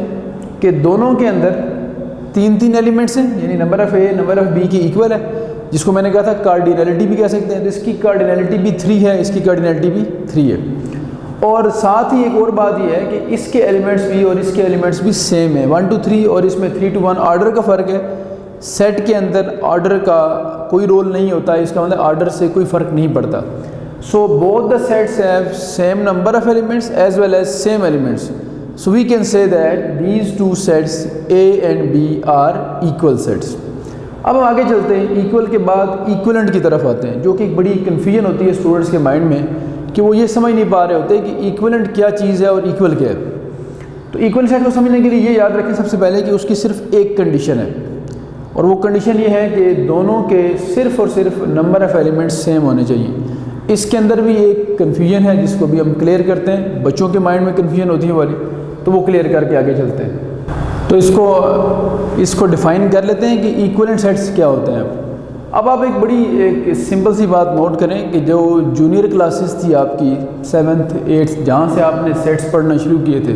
कि दोनों के अंदर 3 एलिमेंट्स हैं, यानी number of A number of B की इक्वल है, जिसको मैंने कहा था कार्डिनलिटी भी कह सकते हैं। तो इसकी कार्डिनलिटी भी 3 है, इसकी कार्डिनलिटी भी 3 है। और साथ ही एक और बात यह है कि इसके एलिमेंट्स भी और इसके एलिमेंट्स भी सेम है, 1 2 3 और इसमें 3 2 1। ऑर्डर का फ़र्क है, सेट के अंदर ऑर्डर का कोई रोल नहीं होता है, इसका मतलब ऑर्डर से कोई फ़र्क नहीं पड़ता। So both the sets have same number of elements as well as same elements, so we can say that these two sets A and B are equal sets. अब हम आगे चलते हैं, इक्वल के बाद इक्वलेंट की तरफ आते हैं, जो कि एक बड़ी कन्फ्यूजन होती है स्टूडेंट्स के माइंड में कि वो ये समझ नहीं पा रहे होते कि इक्वलेंट क्या चीज़ है और इक्वल क्या है। तो इक्वल सेट को समझने के लिए ये याद रखें सबसे पहले कि उसकी सिर्फ एक कंडीशन है, और वो कंडीशन ये है कि दोनों के सिर्फ और सिर्फ नंबर ऑफ़ एलिमेंट्स सेम होने चाहिए। इसके अंदर भी एक कन्फ्यूजन है जिसको भी हम क्लियर करते हैं। बच्चों के माइंड में कन्फ्यूजन होती है वाली, तो वो क्लियर करके आगे चलते हैं। तो इसको डिफ़ाइन कर लेते हैं कि इक्वलेंट सेट्स क्या होते हैं। अब आप एक सिंपल सी बात नोट करें कि जो जूनियर क्लासेस थी आपकी 7th 8th, जहाँ से आपने सेट्स पढ़ना शुरू किए थे,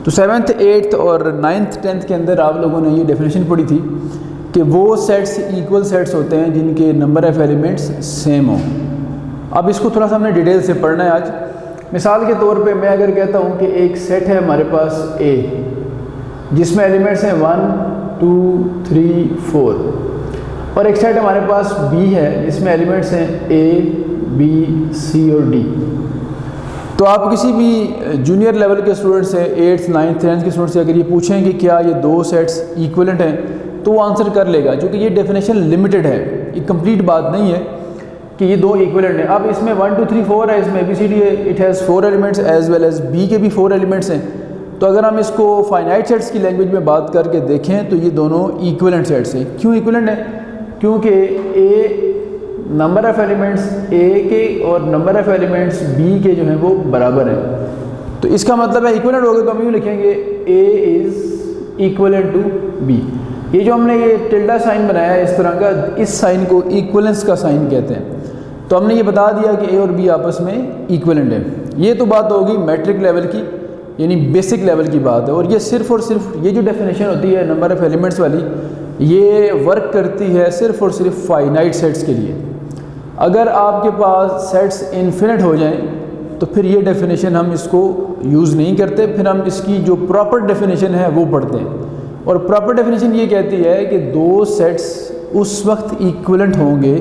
तो 7th 8th और 9th 10th के अंदर आप लोगों ने ये डेफिनेशन पढ़ी थी कि वो सेट्स इक्वल सेट्स होते हैं जिनके नंबर ऑफ़ एलिमेंट्स सेम हो। अब इसको थोड़ा सा हमने डिटेल से पढ़ना है आज। मिसाल के तौर पे मैं अगर कहता हूँ कि एक सेट है हमारे पास A, जिसमें एलिमेंट्स हैं 1 2 3 4, और एक सेट हमारे पास B है जिसमें एलिमेंट्स हैं A B C और D। तो आप किसी भी जूनियर लेवल के स्टूडेंट से 8th 9th 10th के स्टूडेंट से अगर ये पूछें कि क्या ये दो सेट्स इक्वलेंट हैं, तो वो आंसर कर लेगा, क्योंकि ये डेफिनेशन लिमिटेड है, ये कंप्लीट बात नहीं है कि ये दो इक्विवेलेंट हैं। अब इसमें 1 2 3 4 है, इसमें ABCD है, it has 4 elements as well as B के भी 4 एलिमेंट्स हैं। तो अगर हम इसको फाइनाइट सेट्स की लैंग्वेज में बात करके देखें तो ये दोनों इक्विवेलेंट सेट्स हैं। क्यों इक्विवेलेंट है? क्योंकि नंबर ऑफ़ एलिमेंट्स A के और नंबर ऑफ़ एलिमेंट्स B के जो हैं वो बराबर हैं। तो इसका मतलब है इक्विवेलेंट हो गए तो हम यूँ लिखेंगे A is equivalent to B। ये जो हमने ये टिल्डा साइन बनाया है इस तरह का, इस साइन को इक्विवेलेंस का साइन कहते हैं। तो हमने ये बता दिया कि A और B आपस में इक्विवेलेंट है। ये तो बात होगी मैट्रिक लेवल की, यानी बेसिक लेवल की बात है। और ये सिर्फ़ और सिर्फ ये जो डेफिनेशन होती है नंबर ऑफ़ एलिमेंट्स वाली, ये वर्क करती है सिर्फ़ और सिर्फ फाइनाइट सेट्स के लिए। अगर आपके पास सेट्स इन्फिनिट हो जाएं तो फिर ये डेफिनेशन हम इसको यूज़ नहीं करते, फिर हम इसकी जो प्रॉपर डेफिनेशन है वो पढ़ते हैं। और प्रॉपर डेफिनेशन ये कहती है कि दो सेट्स उस वक्त इक्विवेलेंट होंगे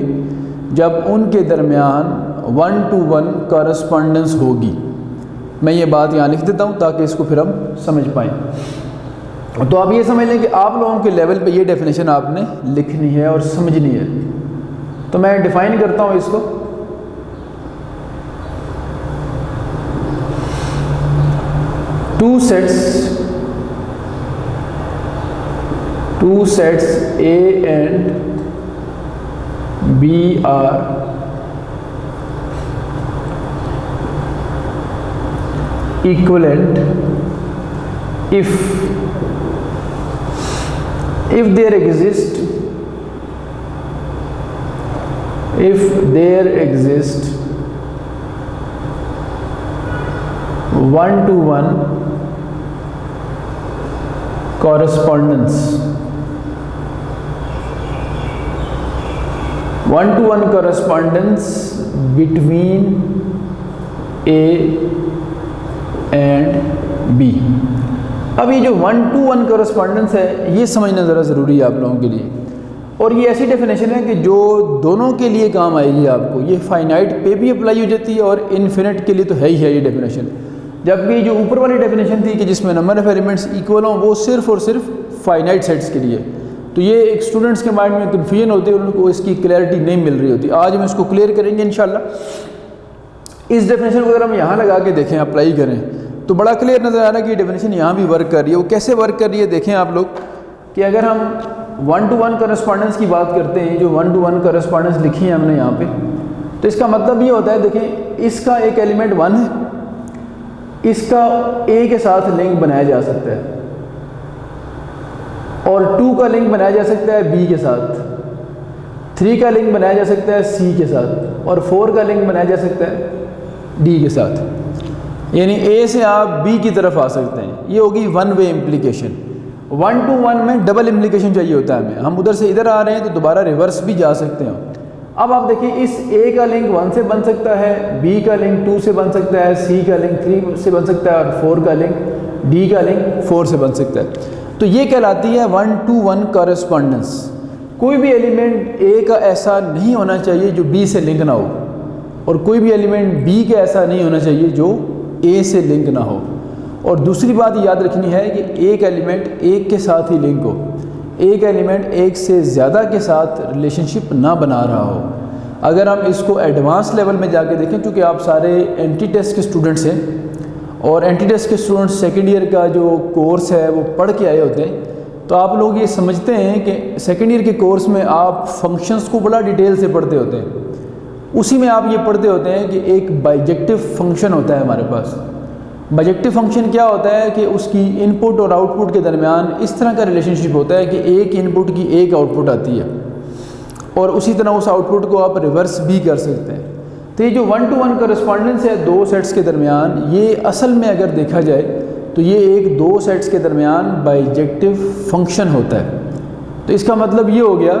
जब उनके दरमियान 1 to 1 कॉरस्पॉन्डेंस होगी। मैं ये बात यहाँ लिख देता हूँ ताकि इसको फिर हम समझ पाएँ। तो आप ये समझ लें कि आप लोगों के लेवल पे ये डेफिनेशन आपने लिखनी है और समझनी है। तो मैं डिफ़ाइन करता हूँ इसको। Two sets A and B are equivalent if there exist 1 to 1 correspondence, 1 to 1 correspondence between A and B। अब ये जो 1 to 1 correspondence है ये समझना ज़रा ज़रूरी है आप लोगों के लिए। और ये ऐसी डेफिनेशन है कि जो दोनों के लिए काम आएगी आपको। ये फाइनाइट पे भी अप्लाई हो जाती है और इन्फिनिट के लिए तो है ही है ये डेफिनेशन। जबकि जो ऊपर वाली डेफिनेशन थी कि जिसमें नंबर ऑफ़ एलिमेंट्स इक्वल हों, वो सिर्फ़ और सिर्फ फाइनाइट सेट्स के लिए। तो ये एक स्टूडेंट्स के माइंड में कन्फ्यूजन होती है, उनको इसकी क्लैरिटी नहीं मिल रही होती। आज हम इसको क्लियर करेंगे इंशाल्लाह। इस डेफिनेशन को अगर हम यहाँ लगा के देखें, अप्लाई करें, तो बड़ा क्लियर नज़र आ रहा है कि ये डेफिनेशन यहाँ भी वर्क कर रही है। वो कैसे वर्क कर रही है देखें आप लोग कि अगर हम 1 to 1 करस्पॉन्डेंस की बात करते हैं, जो 1 to 1 करस्पॉन्डेंस लिखी है हमने यहाँ पे, तो इसका मतलब ये होता है, देखें इसका एक एलिमेंट 1 है, इसका A के साथ लिंक बनाया जा सकता है और 2 का लिंक बनाया जा सकता है B के साथ, 3 का लिंक बनाया जा सकता है C के साथ और 4 का लिंक बनाया जा सकता है D के साथ। यानी A से आप B की तरफ आ सकते हैं। ये होगी 1 वे इम्प्लीकेशन। 1 to 1 में डबल इम्प्लीकेशन चाहिए होता है हमें। हम उधर से इधर आ रहे हैं तो दोबारा रिवर्स भी जा सकते हैं। अब आप देखिए, इस A का लिंक 1 से बन सकता है, B का लिंक 2 से बन सकता है, C का लिंक 3 से बन सकता है और 4 का लिंक D का लिंक 4 से बन सकता है। तो ये कहलाती है 1 to 1 कॉरस्पॉन्डेंस। कोई भी एलिमेंट A का ऐसा नहीं होना चाहिए जो B से लिंक ना हो, और कोई भी एलिमेंट B का ऐसा नहीं होना चाहिए जो A से लिंक ना हो। और दूसरी बात याद रखनी है कि एक एलिमेंट एक के साथ ही लिंक हो, एक एलिमेंट एक से ज़्यादा के साथ रिलेशनशिप ना बना रहा हो। अगर हम इसको एडवांस लेवल में जाके देखें, क्योंकि आप सारे एंटी टेस्ट के स्टूडेंट्स हैं और एंटी टेस्ट के स्टूडेंट्स सेकेंड ईयर का जो कोर्स है वो पढ़ के आए होते हैं, तो आप लोग ये समझते हैं कि सेकेंड ईयर के कोर्स में आप फंक्शंस को बड़ा डिटेल से पढ़ते होते हैं। उसी में आप ये पढ़ते होते हैं कि एक बाइजेक्टिव फंक्शन होता है हमारे पास। बाइजेक्टिव फंक्शन क्या होता है कि उसकी इनपुट और आउटपुट के दरमियान इस तरह का रिलेशनशिप होता है कि एक इनपुट की एक आउटपुट आती है और उसी तरह उस आउटपुट को आप रिवर्स भी कर सकते हैं। तो ये जो 1 to 1 कॉरस्पॉन्डेंस है दो सेट्स के दरमियान, ये असल में अगर देखा जाए तो ये एक दो सेट्स के दरमियान बाइजेक्टिव फंक्शन होता है। तो इसका मतलब ये हो गया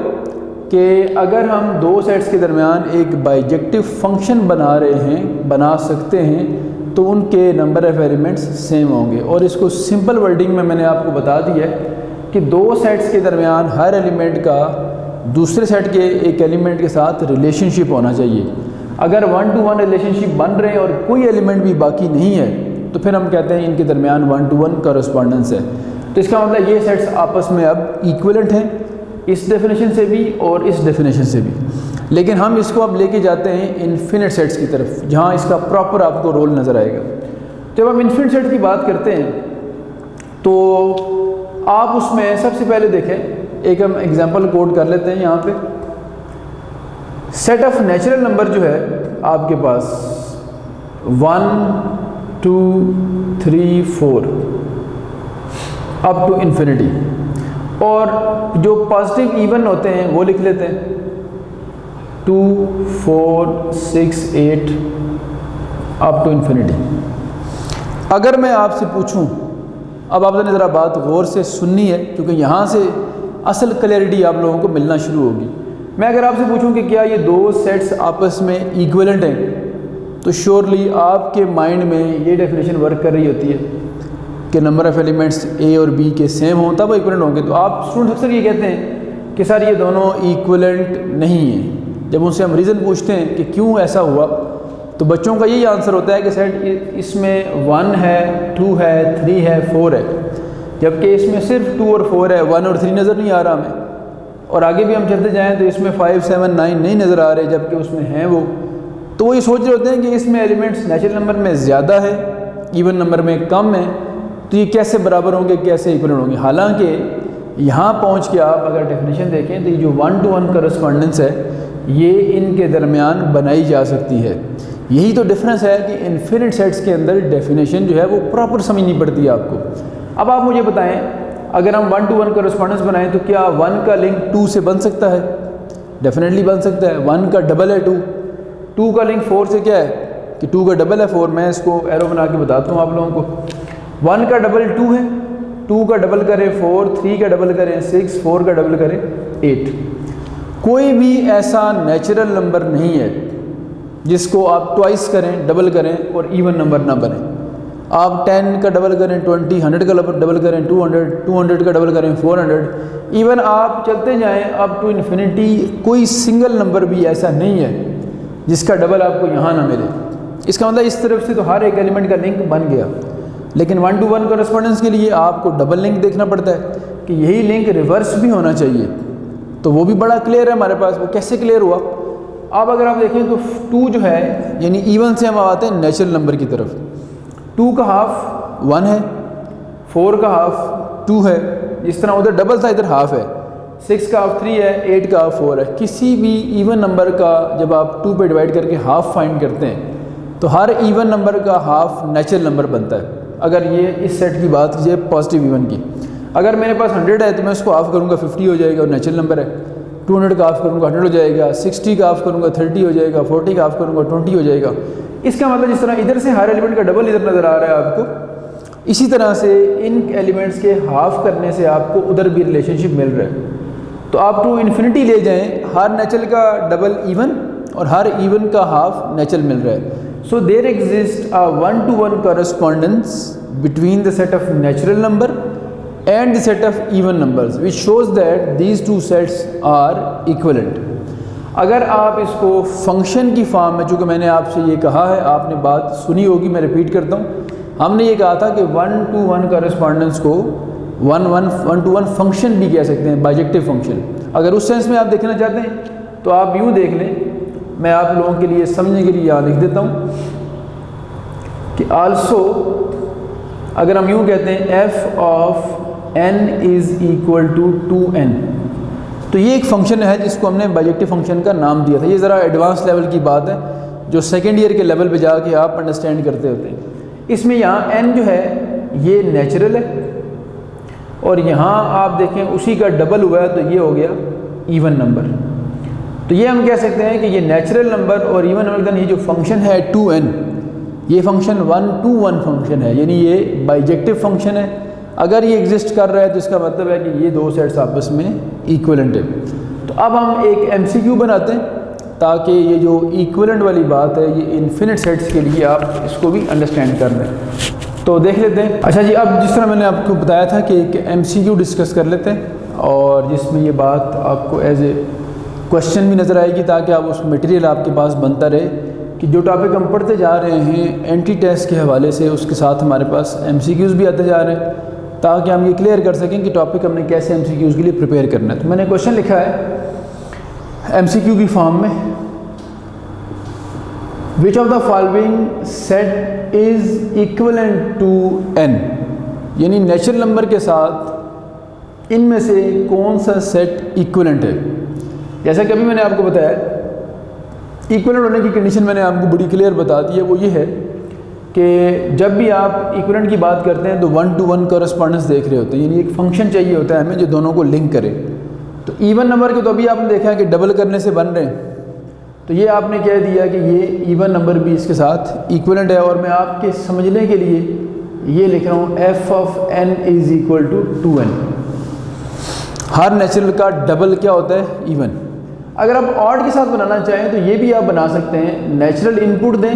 कि अगर हम दो सेट्स के दरमियान एक बाइजेक्टिव फंक्शन बना सकते हैं तो उनके नंबर ऑफ़ एलिमेंट्स सेम होंगे। और इसको सिंपल वर्डिंग में मैंने आपको बता दिया है कि दो सेट्स के दरमियान हर एलिमेंट का दूसरे सेट के एक एलिमेंट के साथ रिलेशनशिप होना चाहिए। अगर 1 to 1 रिलेशनशिप बन रहे हैं और कोई एलिमेंट भी बाकी नहीं है तो फिर हम कहते हैं इनके दरमियान 1 to 1 कॉरस्पॉन्डेंस है। तो इसका मतलब ये सेट्स आपस में अब इक्विवेलेंट हैं इस डेफिनेशन से भी और इस डेफिनेशन से भी, लेकिन हम इसको अब लेके जाते हैं इन्फिनिट सेट्स की तरफ, जहाँ इसका प्रॉपर आपको रोल नज़र आएगा। जब हम इन्फिनिट सेट की बात करते हैं तो आप उसमें सबसे पहले देखें, एक हम एग्जांपल कोड कर लेते हैं यहाँ पे। सेट ऑफ नेचुरल नंबर जो है आपके पास 1 2 3 4 अप टू इन्फिनिटी, और जो पॉजिटिव इवन होते हैं वो लिख लेते हैं 2 4 6 8 अप टू इन्फिनिटी। अगर मैं आपसे पूछूं, अब आपने ज़रा बात गौर से सुननी है क्योंकि यहाँ से असल क्लैरिटी आप लोगों को मिलना शुरू होगी। मैं अगर आपसे पूछूं कि क्या ये दो सेट्स आपस में इक्विवेलेंट हैं, तो श्योरली आपके माइंड में ये डेफिनेशन वर्क कर रही होती है कि नंबर ऑफ़ एलिमेंट्स ए और बी के सेम हों तब इक्विवेलेंट होंगे। तो आप स्टूडेंट्स अक्सर ये कहते हैं कि सर ये दोनों इक्विवेलेंट नहीं हैं। जब उनसे हम रीज़न पूछते हैं कि क्यों ऐसा हुआ, तो बच्चों का यही आंसर होता है कि सेट इसमें 1 है 2 है 3 है 4 है, जबकि इसमें सिर्फ 2 और 4 है, 1 और 3 नज़र नहीं आ रहा हमें। और आगे भी हम चलते जाएं तो इसमें 5 7 9 नहीं नज़र आ रहे, जबकि उसमें हैं वो। तो वो ये सोच रहे होते हैं कि इसमें एलिमेंट्स नेचुरल नंबर में ज़्यादा है, इवन नंबर में कम है, तो ये कैसे बराबर होंगे, कैसे इक्वलेंट होंगे। हालांकि यहाँ पहुँच के आप अगर डेफिनेशन देखें तो ये जो 1-to-1 करस्पॉन्डेंस है ये इनके दरमियान बनाई जा सकती है। यही तो डिफरेंस है कि इन्फिनिट सेट्स के अंदर डेफिनेशन जो है वो प्रॉपर समझनी पड़ती है आपको। अब आप मुझे बताएं, अगर हम 1-to-1 करस्पॉन्डेंस बनाएं तो क्या 1 का लिंक 2 से बन सकता है? डेफिनेटली बन सकता है। 1 का डबल है 2, 2 का लिंक 4 से क्या है कि 2 का डबल है 4। मैं इसको एरो बना के बताता हूँ आप लोगों को। 1 का डबल 2 है, 2 का डबल करें 4, 3 का डबल करें 6, 4 का डबल करें 8। कोई भी ऐसा नेचुरल नंबर नहीं है जिसको आप ट्वाइस करें, डबल करें और इवन नंबर ना बने। आप 10 का डबल करें 20, 100 का डबल करें 200, 200 का डबल करें 400, इवन आप चलते जाएं अप टू इन्फिनिटी, कोई सिंगल नंबर भी ऐसा नहीं है जिसका डबल आपको यहाँ ना मिले। इसका मतलब इस तरफ से तो हर एक एलिमेंट का लिंक बन गया, लेकिन 1-to-1 करस्पॉन्डेंस के लिए आपको डबल लिंक देखना पड़ता है कि यही लिंक रिवर्स भी होना चाहिए। तो वो भी बड़ा क्लियर है हमारे पास। वो कैसे क्लियर हुआ? अब अगर आप देखें तो 2 जो है, यानी इवन से हम आते हैं नेचुरल नंबर की तरफ। 2 का हाफ 1 है, 4 का हाफ 2 है, जिस तरह उधर डबल था इधर हाफ है। 6 का हाफ 3 है, 8 का हाफ 4 है। किसी भी इवन नंबर का जब आप 2 पे डिवाइड करके हाफ फाइंड करते हैं तो हर इवन नंबर का हाफ नेचुरल नंबर बनता है। अगर ये इस सेट की बात कीजिए पॉजिटिव इवन की, अगर मेरे पास 100 है तो मैं उसको हाफ करूँगा 50 हो जाएगा और नेचुरल नंबर है। 200 का हाफ करूँगा 100 हो जाएगा, 60 का हाफ करूँगा 30 हो जाएगा, 40 का हाफ करूँगा 20 हो जाएगा। इसका मतलब जिस तरह इधर से हर एलिमेंट का डबल इधर नज़र आ रहा है आपको, इसी तरह से इन एलिमेंट्स के हाफ करने से आपको उधर भी रिलेशनशिप मिल रहा है। तो आप टू इन्फिनिटी ले जाएं, हर नेचुरल का डबल इवन और हर इवन का हाफ नेचुरल मिल रहा है। So there exist a 1-to-1 correspondence between the set of natural number and the set of even numbers which shows that these two sets are equivalent। अगर आप इसको फंक्शन की फॉर्म में, चूँकि मैंने आपसे ये कहा है, आपने बात सुनी होगी, मैं रिपीट करता हूँ, हमने ये कहा था कि 1-to-1 करस्पॉन्डेंस को 1-to-1 फंक्शन भी कह सकते हैं, बाइजेक्टिव फंक्शन। अगर उस सेंस में आप देखना चाहते हैं तो आप यूँ देख लें, मैं आप लोगों के लिए समझने के लिए यहाँ लिख देता हूँ कि आल्सो, अगर हम यूँ कहते हैं f of n is equal to 2n, तो ये एक फंक्शन है जिसको हमने बाइजेक्टिव फंक्शन का नाम दिया था। ये ज़रा एडवांस लेवल की बात है जो सेकेंड ईयर के लेवल पे जाके आप अंडरस्टैंड करते होते हैं। इसमें यहाँ n जो है ये नेचुरल है और यहाँ आप देखें उसी का डबल हुआ है तो ये हो गया इवन नंबर। तो ये हम कह सकते हैं कि ये नेचुरल नंबर और इवन नंबर, ये जो फंक्शन है 2n, ये फंक्शन 1-to-1 फंक्शन है, यानी ये बाइजेक्टिव फंक्शन है। अगर ये एग्जिस्ट कर रहा है तो इसका मतलब है कि ये दो सेट्स आपस में इक्विवेलेंट है। तो अब हम एक MCQ बनाते हैं ताकि ये जो इक्विवेलेंट वाली बात है ये इन्फिनिट सेट्स के लिए आप इसको भी अंडरस्टैंड कर लें। तो देख लेते हैं। अच्छा जी, अब जिस तरह मैंने आपको बताया था कि एक MCQ डिस्कस कर लेते हैं और जिसमें ये बात आपको एज ए क्वेश्चन भी नज़र आएगी ताकि आप उस मटेरियल आपके पास बनता रहे कि जो टॉपिक हम पढ़ते जा रहे हैं एंटी टेस्ट के हवाले से, उसके साथ हमारे पास MCQs भी आते जा रहे हैं ताकि हम ये क्लियर कर सकें कि टॉपिक हमने कैसे MCQs के लिए प्रिपेयर करना है। तो मैंने क्वेश्चन लिखा है MCQ की फॉर्म में, which of the following set is equivalent to n, यानी नेचुरल नंबर के साथ इनमें से कौन सा सेट इक्विवेलेंट है। जैसा कि अभी मैंने आपको बताया, इक्विवेलेंट होने की कंडीशन मैंने आपको बड़ी क्लियर बता दी है। वो ये है कि जब भी आप इक्विवेलेंट की बात करते हैं तो 1 to 1 कॉरेस्पॉन्डेंस देख रहे होते हैं, यानी एक फंक्शन चाहिए होता है हमें जो दोनों को लिंक करे। तो इवन नंबर के तो अभी आपने देखा है कि डबल करने से बन रहे हैं, तो ये आपने कह दिया कि ये इवन नंबर भी इसके साथ इक्विवेलेंट है। और मैं आपके समझने के लिए ये लिख रहा हूँ f of n is equal to 2n। हर नेचुरल का डबल क्या होता है, इवन। अगर आप ऑड के साथ बनाना चाहें तो ये भी आप बना सकते हैं, नेचुरल इनपुट दें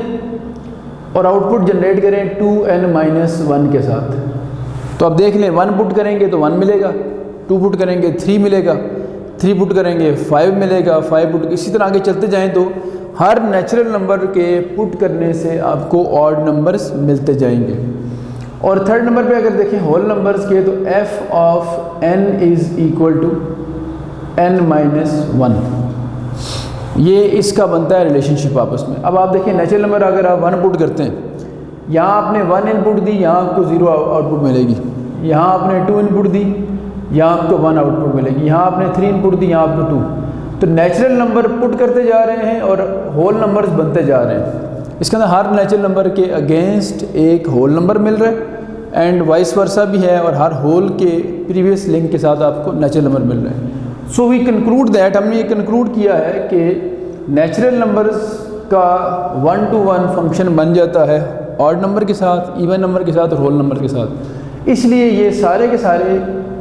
और आउटपुट जनरेट करें 2n-1 के साथ। तो आप देख लें, 1 पुट करेंगे तो 1 मिलेगा, 2 पुट करेंगे 3 मिलेगा, 3 पुट करेंगे 5 मिलेगा, 5 पुट, इसी तरह आगे चलते जाएं तो हर नेचुरल नंबर के पुट करने से आपको ऑड नंबर्स मिलते जाएंगे। और थर्ड नंबर पे अगर देखें होल नंबर्स के, तो f of n is equal to n-1, ये इसका बनता है रिलेशनशिप आपस में। अब आप देखिए नेचुरल नंबर अगर आप 1 पुट करते हैं, यहाँ आपने 1 इनपुट दी, यहाँ आपको 0 आउटपुट मिलेगी। यहाँ आपने 2 इनपुट दी, यहाँ आपको 1 आउटपुट मिलेगी। यहाँ आपने 3 इनपुट दी, यहाँ आपको 2। तो नेचुरल नंबर पुट करते जा रहे हैं और होल नंबर्स बनते जा रहे हैं। इसके अंदर हर नेचुरल नंबर के अगेंस्ट एक होल नंबर मिल रहा है एंड वाइस वर्सा भी है, और हर होल के प्रीवियस लिंक के साथ आपको नेचुरल नंबर मिल रहे हैं। सो वी कंक्लूड दैट, हमने ये कंक्लूड किया है कि नेचुरल नंबर्स का 1 to 1 फंक्शन बन जाता है ऑड नंबर के साथ, इवन नंबर के साथ और होल नंबर के साथ। इसलिए ये सारे के सारे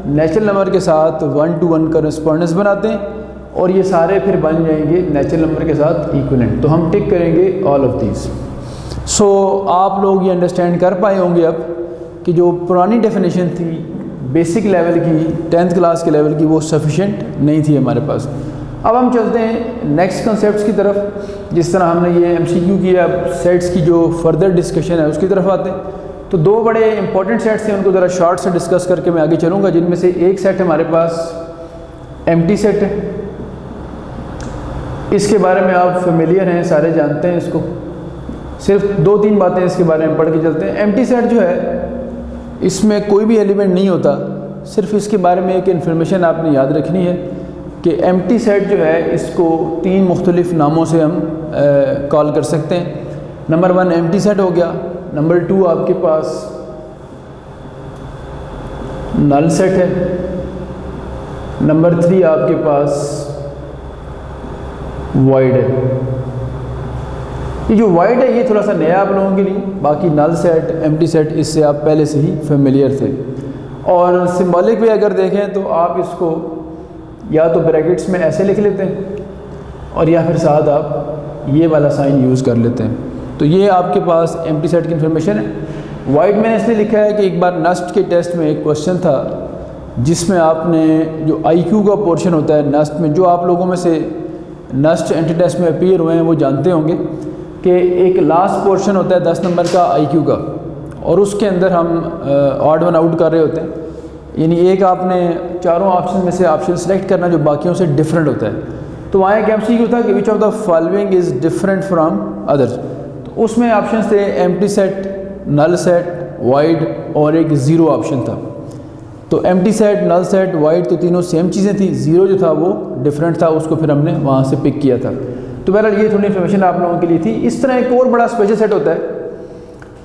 नेचुरल नंबर के साथ 1 to 1 कॉरेस्पॉन्डेंस बनाते हैं और ये सारे फिर बन जाएंगे नेचुरल नंबर के साथ इक्विवेलेंट। तो हम टिक करेंगे ऑल ऑफ दीज। सो आप लोग ये अंडरस्टैंड कर पाए होंगे अब कि जो पुरानी डेफिनेशन थी बेसिक लेवल की, 10th क्लास के लेवल की, वो सफिशेंट नहीं थी हमारे पास। अब हम चलते हैं नेक्स्ट कॉन्सेप्ट्स की तरफ। जिस तरह हमने ये MCQ किया, अब सेट्स की जो फर्दर डिस्कशन है उसकी तरफ आते हैं। तो 2 बड़े इंपॉर्टेंट सेट्स हैं, उनको ज़रा शॉर्ट से डिस्कस करके मैं आगे चलूँगा, जिनमें से एक सेट हमारे पास एम्प्टी सेट है। इसके बारे में आप फेमिलियर हैं, सारे जानते हैं इसको। सिर्फ 2-3 बातें इसके बारे में पढ़ के चलते हैं। एम्प्टी सेट जो है, इसमें कोई भी एलिमेंट नहीं होता। सिर्फ इसके बारे में एक इन्फॉर्मेशन आपने याद रखनी है कि एम्प्टी सेट जो है, इसको 3 मुख्तलिफ नामों से हम कॉल कर सकते हैं। नंबर 1 एम्प्टी सेट हो गया, नंबर 2 आपके पास नल सेट है, नंबर 3 आपके पास वॉइड है। ये जो वाइड है ये थोड़ा सा नया आप लोगों के लिए, बाकी नल सेट, एम्प्टी सेट इससे आप पहले से ही फेमिलियर थे। और सिंबॉलिक भी अगर देखें तो आप इसको या तो ब्रैकेट्स में ऐसे लिख लेते हैं और या फिर साथ आप ये वाला साइन यूज़ कर लेते हैं। तो ये आपके पास एम्प्टी सेट की इन्फॉर्मेशन है। वाइड मैंने इसलिए लिखा है कि एक बार नस्ट के टेस्ट में एक क्वेश्चन था जिसमें आपने जो IQ का पोर्शन होता है नस्ट में, जो आप लोगों में से नस्ट एंट्री टेस्ट में अपीयर हुए हैं वो जानते होंगे कि एक लास्ट पोर्शन होता है 10 नंबर का IQ का, और उसके अंदर हम ऑड वन आउट कर रहे होते हैं। यानी एक आपने चारों ऑप्शन में से ऑप्शन सेलेक्ट करना जो बाकियों से डिफरेंट होता है। तो वहाँ एक MCQ था कि which of the following is different from others. तो उसमें ऑप्शन थे empty set, null set, void और एक ज़ीरो ऑप्शन था। तो empty set, null set, void तो तीनों सेम चीज़ें थी, ज़ीरो जो था वो डिफरेंट था, उसको फिर हमने वहाँ से पिक किया था। तो बहरहाल ये थोड़ी इन्फॉर्मेशन आप लोगों के लिए थी। इस तरह एक और बड़ा स्पेशल सेट होता है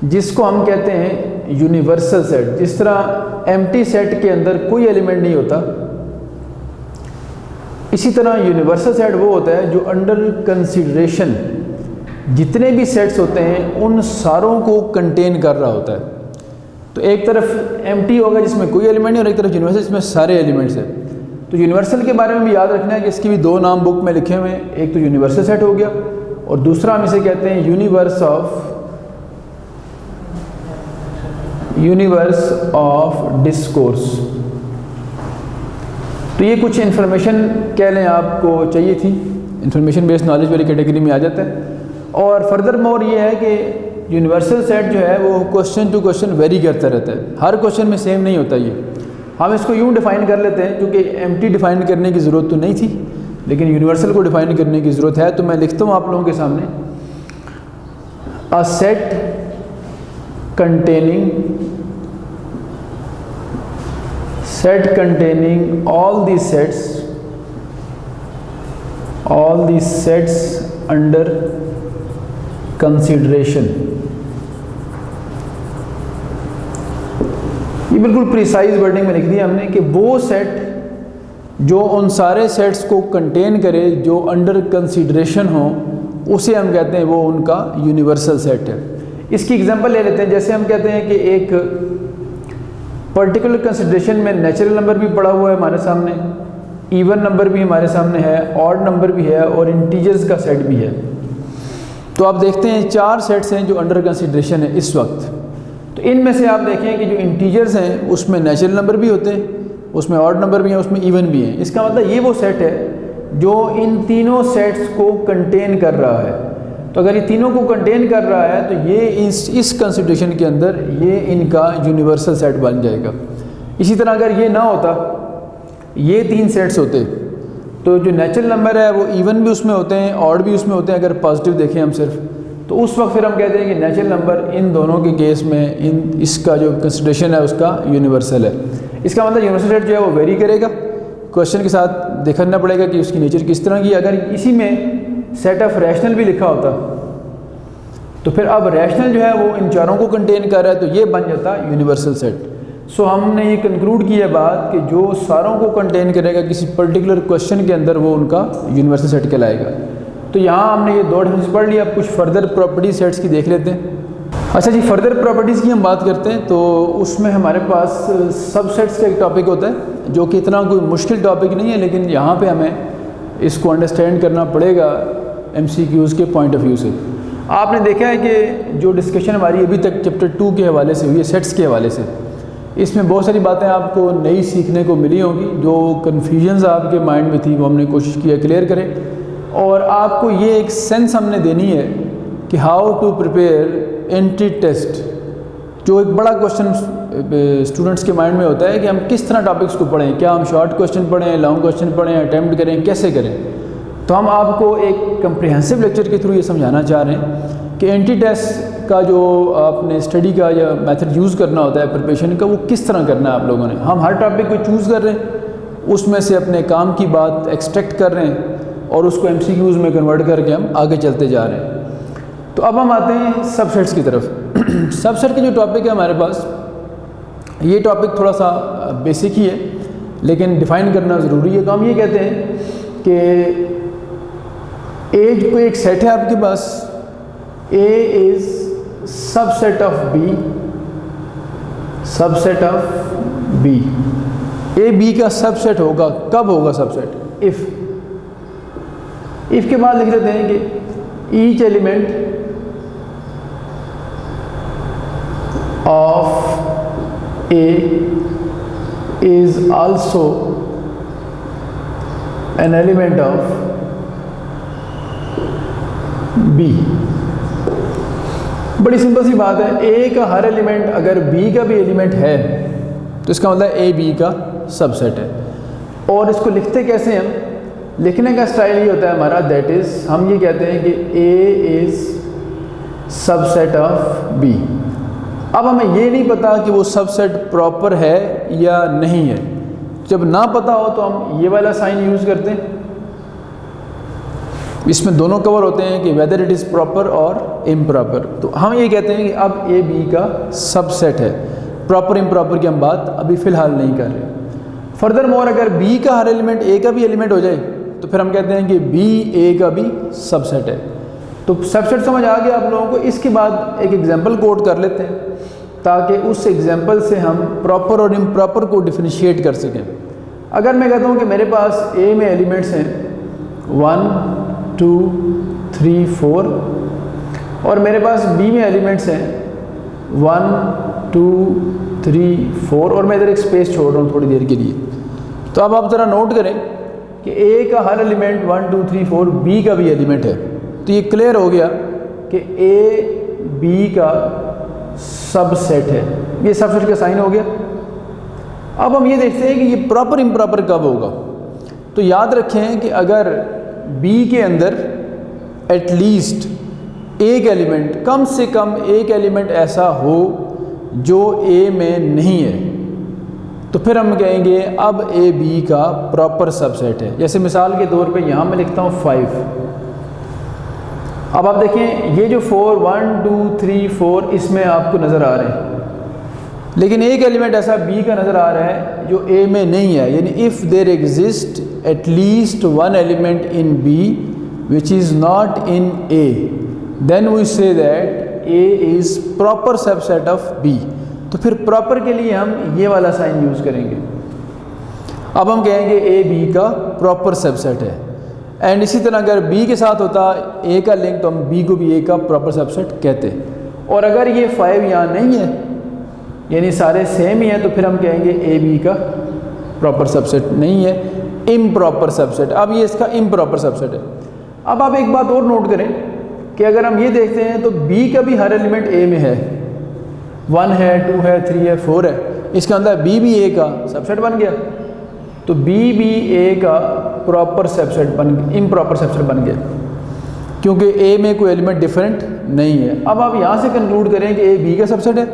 जिसको हम कहते हैं यूनिवर्सल सेट। जिस तरह एम्प्टी सेट के अंदर कोई एलिमेंट नहीं होता, इसी तरह यूनिवर्सल सेट वो होता है जो अंडर कंसिडरेशन जितने भी सेट्स होते हैं उन सारों को कंटेन कर रहा होता है। तो एक तरफ एम्प्टी होगा जिसमें कोई एलिमेंट नहीं और एक तरफ यूनिवर्सल जिसमें सारे एलिमेंट्स हैं। तो यूनिवर्सल के बारे में भी याद रखना है कि इसके भी 2 नाम बुक में लिखे हुए हैं। एक तो यूनिवर्सल सेट हो गया और दूसरा हम इसे कहते हैं यूनिवर्स ऑफ डिस्कोर्स। तो ये कुछ इन्फॉर्मेशन कह लें आपको चाहिए थी, इन्फॉर्मेशन बेस्ड नॉलेज वाली कैटेगरी में आ जाता है। और फर्दर मोर ये है कि यूनिवर्सल सेट जो है वो क्वेश्चन टू क्वेश्चन वेरी करता रहता है, हर क्वेश्चन में सेम नहीं होता ये। हम इसको यूँ डिफ़ाइन कर लेते हैं, क्योंकि एम्प्टी डिफ़ाइन करने की ज़रूरत तो नहीं थी, लेकिन यूनिवर्सल को डिफ़ाइन करने की ज़रूरत है। तो मैं लिखता हूँ आप लोगों के सामने, a set containing all these sets under consideration। ये बिल्कुल प्रिसाइज वर्डिंग में लिख दिया हमने कि वो सेट जो उन सारे सेट्स को कंटेन करे जो अंडर कंसीडरेशन हो, उसे हम कहते हैं वो उनका यूनिवर्सल सेट है। इसकी एग्जांपल ले लेते हैं। जैसे हम कहते हैं कि एक पर्टिकुलर कंसीडरेशन में नेचुरल नंबर भी पड़ा हुआ है हमारे सामने, इवन नंबर भी हमारे सामने है, ऑड नंबर भी है और इंटीजर्स का सेट भी है। तो आप देखते हैं 4 सेट्स हैं जो अंडर कंसीडरेशन है इस वक्त। तो इनमें से आप देखें कि जो इंटीजर्स हैं उसमें नेचुरल नंबर भी होते हैं, उसमें ऑड नंबर भी हैं, उसमें इवन भी हैं। इसका मतलब ये वो सेट है जो इन तीनों सेट्स को कंटेन कर रहा है। तो अगर ये तीनों को कंटेन कर रहा है तो ये इस कंसीडरेशन के अंदर ये इनका यूनिवर्सल सेट बन जाएगा। इसी तरह अगर ये ना होता, ये 3 सेट्स होते, तो जो नेचुरल नंबर है वो इवन भी उसमें होते हैं, ऑड भी उसमें होते हैं अगर पॉजिटिव देखें हम सिर्फ, तो उस वक्त फिर हम कहते हैं कि नेचुरल नंबर इन दोनों के केस में इसका जो कंसीडरेशन है उसका यूनिवर्सल है। इसका मतलब यूनिवर्सल सेट जो है वो वेरी करेगा, क्वेश्चन के साथ देखना पड़ेगा कि उसकी नेचर किस तरह की। अगर इसी में सेट ऑफ रैशनल भी लिखा होता तो फिर अब रैशनल जो है वो इन चारों को कंटेन कर रहा है, तो ये बन जाता यूनिवर्सल सेट। सो हमने ये कंक्लूड किया बात कि जो सारों को कंटेन करेगा किसी पर्टिकुलर क्वेश्चन के अंदर वो उनका यूनिवर्सल सेट कहलाएगा। तो यहाँ हमने ये 2 डिफरेंस पढ़ लिया। अब कुछ फर्दर प्रॉपर्टी सेट्स की देख लेते हैं। अच्छा जी, फर्दर प्रॉपर्टीज़ की हम बात करते हैं तो उसमें हमारे पास सबसेट्स का एक टॉपिक होता है जो कि इतना कोई मुश्किल टॉपिक नहीं है, लेकिन यहाँ पे हमें इसको अंडरस्टैंड करना पड़ेगा MCQs के पॉइंट ऑफ व्यू से। आपने देखा है कि जो डिस्कशन हमारी अभी तक चैप्टर 2 के हवाले से हुई है, सेट्स के हवाले से, इसमें बहुत सारी बातें आपको नई सीखने को मिली होंगी। जो कन्फ्यूजन्स आपके माइंड में थी वो हमने कोशिश किया क्लियर करें, और आपको ये एक सेंस हमने देनी है कि how to prepare entry test. जो एक बड़ा क्वेश्चन स्टूडेंट्स के माइंड में होता है कि हम किस तरह टॉपिक्स को पढ़ें, क्या हम शॉर्ट क्वेश्चन पढ़ें, लॉन्ग क्वेश्चन पढ़ें, अटैम्प्ट करें, कैसे करें। तो हम आपको एक कंप्रिहेंसिव लेक्चर के थ्रू ये समझाना चाह रहे हैं कि एंट्री टेस्ट का जो आपने स्टडी का या मेथड यूज़ करना होता है प्रिपरेशन का, वो किस तरह करना है आप लोगों ने। हम हर टॉपिक को चूज़ कर रहे हैं, उसमें से अपने काम की बात एक्सट्रैक्ट कर रहे हैं और उसको MCQs में कन्वर्ट करके हम आगे चलते जा रहे हैं। तो अब हम आते हैं सबसेट्स की तरफ। सबसेट के जो टॉपिक है हमारे पास, ये टॉपिक थोड़ा सा बेसिक ही है लेकिन डिफ़ाइन करना ज़रूरी है। तो हम ये कहते हैं कि ए को एक सेट है आपके पास, A is subset of B, subset of B। A B का सबसेट होगा, कब होगा सबसेट? इफ़ के बाद लिख लेते हैं कि each element of A is also an element of B। बड़ी सिंपल सी बात है, A का हर एलिमेंट अगर B का भी एलिमेंट है तो इसका मतलब A B का सबसेट है। और इसको लिखते कैसे हम? लिखने का स्टाइल ये होता है हमारा, दैट इज़ हम ये कहते हैं कि A is subset of B। अब हमें ये नहीं पता कि वो सबसेट प्रॉपर है या नहीं है। जब ना पता हो तो हम ये वाला साइन यूज़ करते हैं, इसमें दोनों कवर होते हैं कि वेदर इट इज़ प्रॉपर और इम्प्रॉपर। तो हम ये कहते हैं कि अब A B का सबसेट है। प्रॉपर इम्प्रॉपर की हम बात अभी फ़िलहाल नहीं कर रहे। फर्दर मोर अगर B का हर एलिमेंट A का भी एलिमेंट हो जाए तो फिर हम कहते हैं कि B A का भी सबसेट है। तो सबसेट समझ आ गया आप लोगों को। इसके बाद एक एग्जांपल कोट कर लेते हैं ताकि उस एग्जांपल से हम प्रॉपर और इम्प्रॉपर को डिफरेंशिएट कर सकें। अगर मैं कहता हूँ कि मेरे पास A में एलिमेंट्स हैं 1 2 3 4 और मेरे पास B में एलिमेंट्स हैं 1 2 3 4 और मैं इधर एक स्पेस छोड़ रहा हूँ थोड़ी देर के लिए। तो अब आप ज़रा नोट करें कि A का हर एलिमेंट 1 2 3 4 B का भी एलिमेंट है। तो ये क्लियर हो गया कि A बी का सबसेट है। ये सबसेट का साइन हो गया। अब हम ये देखते हैं कि ये प्रॉपर इम्प्रॉपर कब होगा। तो याद रखें कि अगर बी के अंदर एटलीस्ट एक एलिमेंट, कम से कम एक एलिमेंट ऐसा हो जो ए में नहीं है, तो फिर हम कहेंगे अब ए बी का प्रॉपर सबसेट है। जैसे मिसाल के तौर पे यहाँ मैं लिखता हूँ 5। अब आप देखें ये जो 4 1 2 3 4 इसमें आपको नज़र आ रहे हैं, लेकिन एक एलिमेंट ऐसा बी का नज़र आ रहा है जो ए में नहीं है। यानी if there exist at least one element in B which is not in A, then we say that A is proper subset of B. तो फिर प्रॉपर के लिए हम ये वाला साइन यूज़ करेंगे। अब हम कहेंगे ए बी का प्रॉपर सबसेट है। एंड इसी तरह अगर बी के साथ होता ए का लिंक तो हम बी को भी ए का प्रॉपर सबसेट कहते। और अगर ये 5 यहाँ नहीं है, यानी सारे सेम ही हैं, तो फिर हम कहेंगे ए बी का प्रॉपर सबसेट नहीं है, इम्प्रॉपर सबसेट। अब ये इसका इम्प्रॉपर सबसेट है। अब आप एक बात और नोट करें कि अगर हम ये देखते हैं तो बी का भी हर एलिमेंट ए में है, 1 है 2 है 3 है 4 है, इसके अंदर बी भी ए का सबसेट बन गया। तो बी भी ए का प्रॉपर सबसेट इम्प्रॉपर सबसेट बन गया, क्योंकि ए में कोई एलिमेंट डिफरेंट नहीं है। अब आप यहाँ से कंक्लूड करें कि ए बी का सबसेट है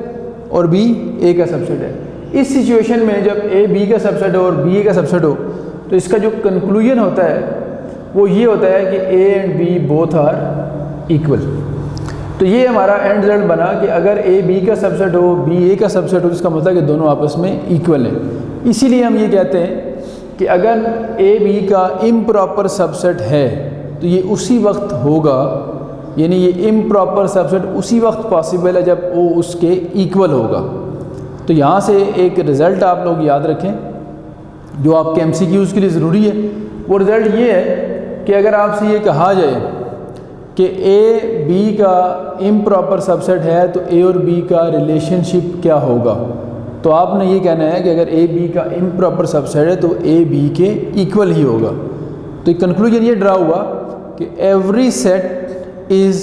और बी ए का सबसेट है। इस सिचुएशन में जब ए बी का सबसेट हो और बी ए का सबसेट हो, तो इसका जो कंक्लूजन होता है वो ये होता है कि A and B both are equal. तो ये हमारा एंड रिजल्ट बना कि अगर ए बी का सबसेट हो, बी ए का सबसेट हो, इसका मतलब कि दोनों आपस में इक्वल हैं। इसीलिए हम ये कहते हैं कि अगर ए बी का इम्प्रॉपर सबसेट है तो ये उसी वक्त होगा, यानी ये इम्प्रॉपर सबसेट उसी वक्त पॉसिबल है जब वो उसके इक्वल होगा। तो यहाँ से एक रिज़ल्ट आप लोग याद रखें जो आपके MCQs के लिए ज़रूरी है। वो रिज़ल्ट ये है कि अगर आपसे ये कहा जाए कि ए बी का इम्प्रॉपर सबसेट है तो ए और बी का रिलेशनशिप क्या होगा, तो आपने ये कहना है कि अगर ए बी का इम्प्रॉपर सबसेट है तो ए बी के इक्वल ही होगा। तो कंक्लूजन ये ड्रा हुआ कि every set is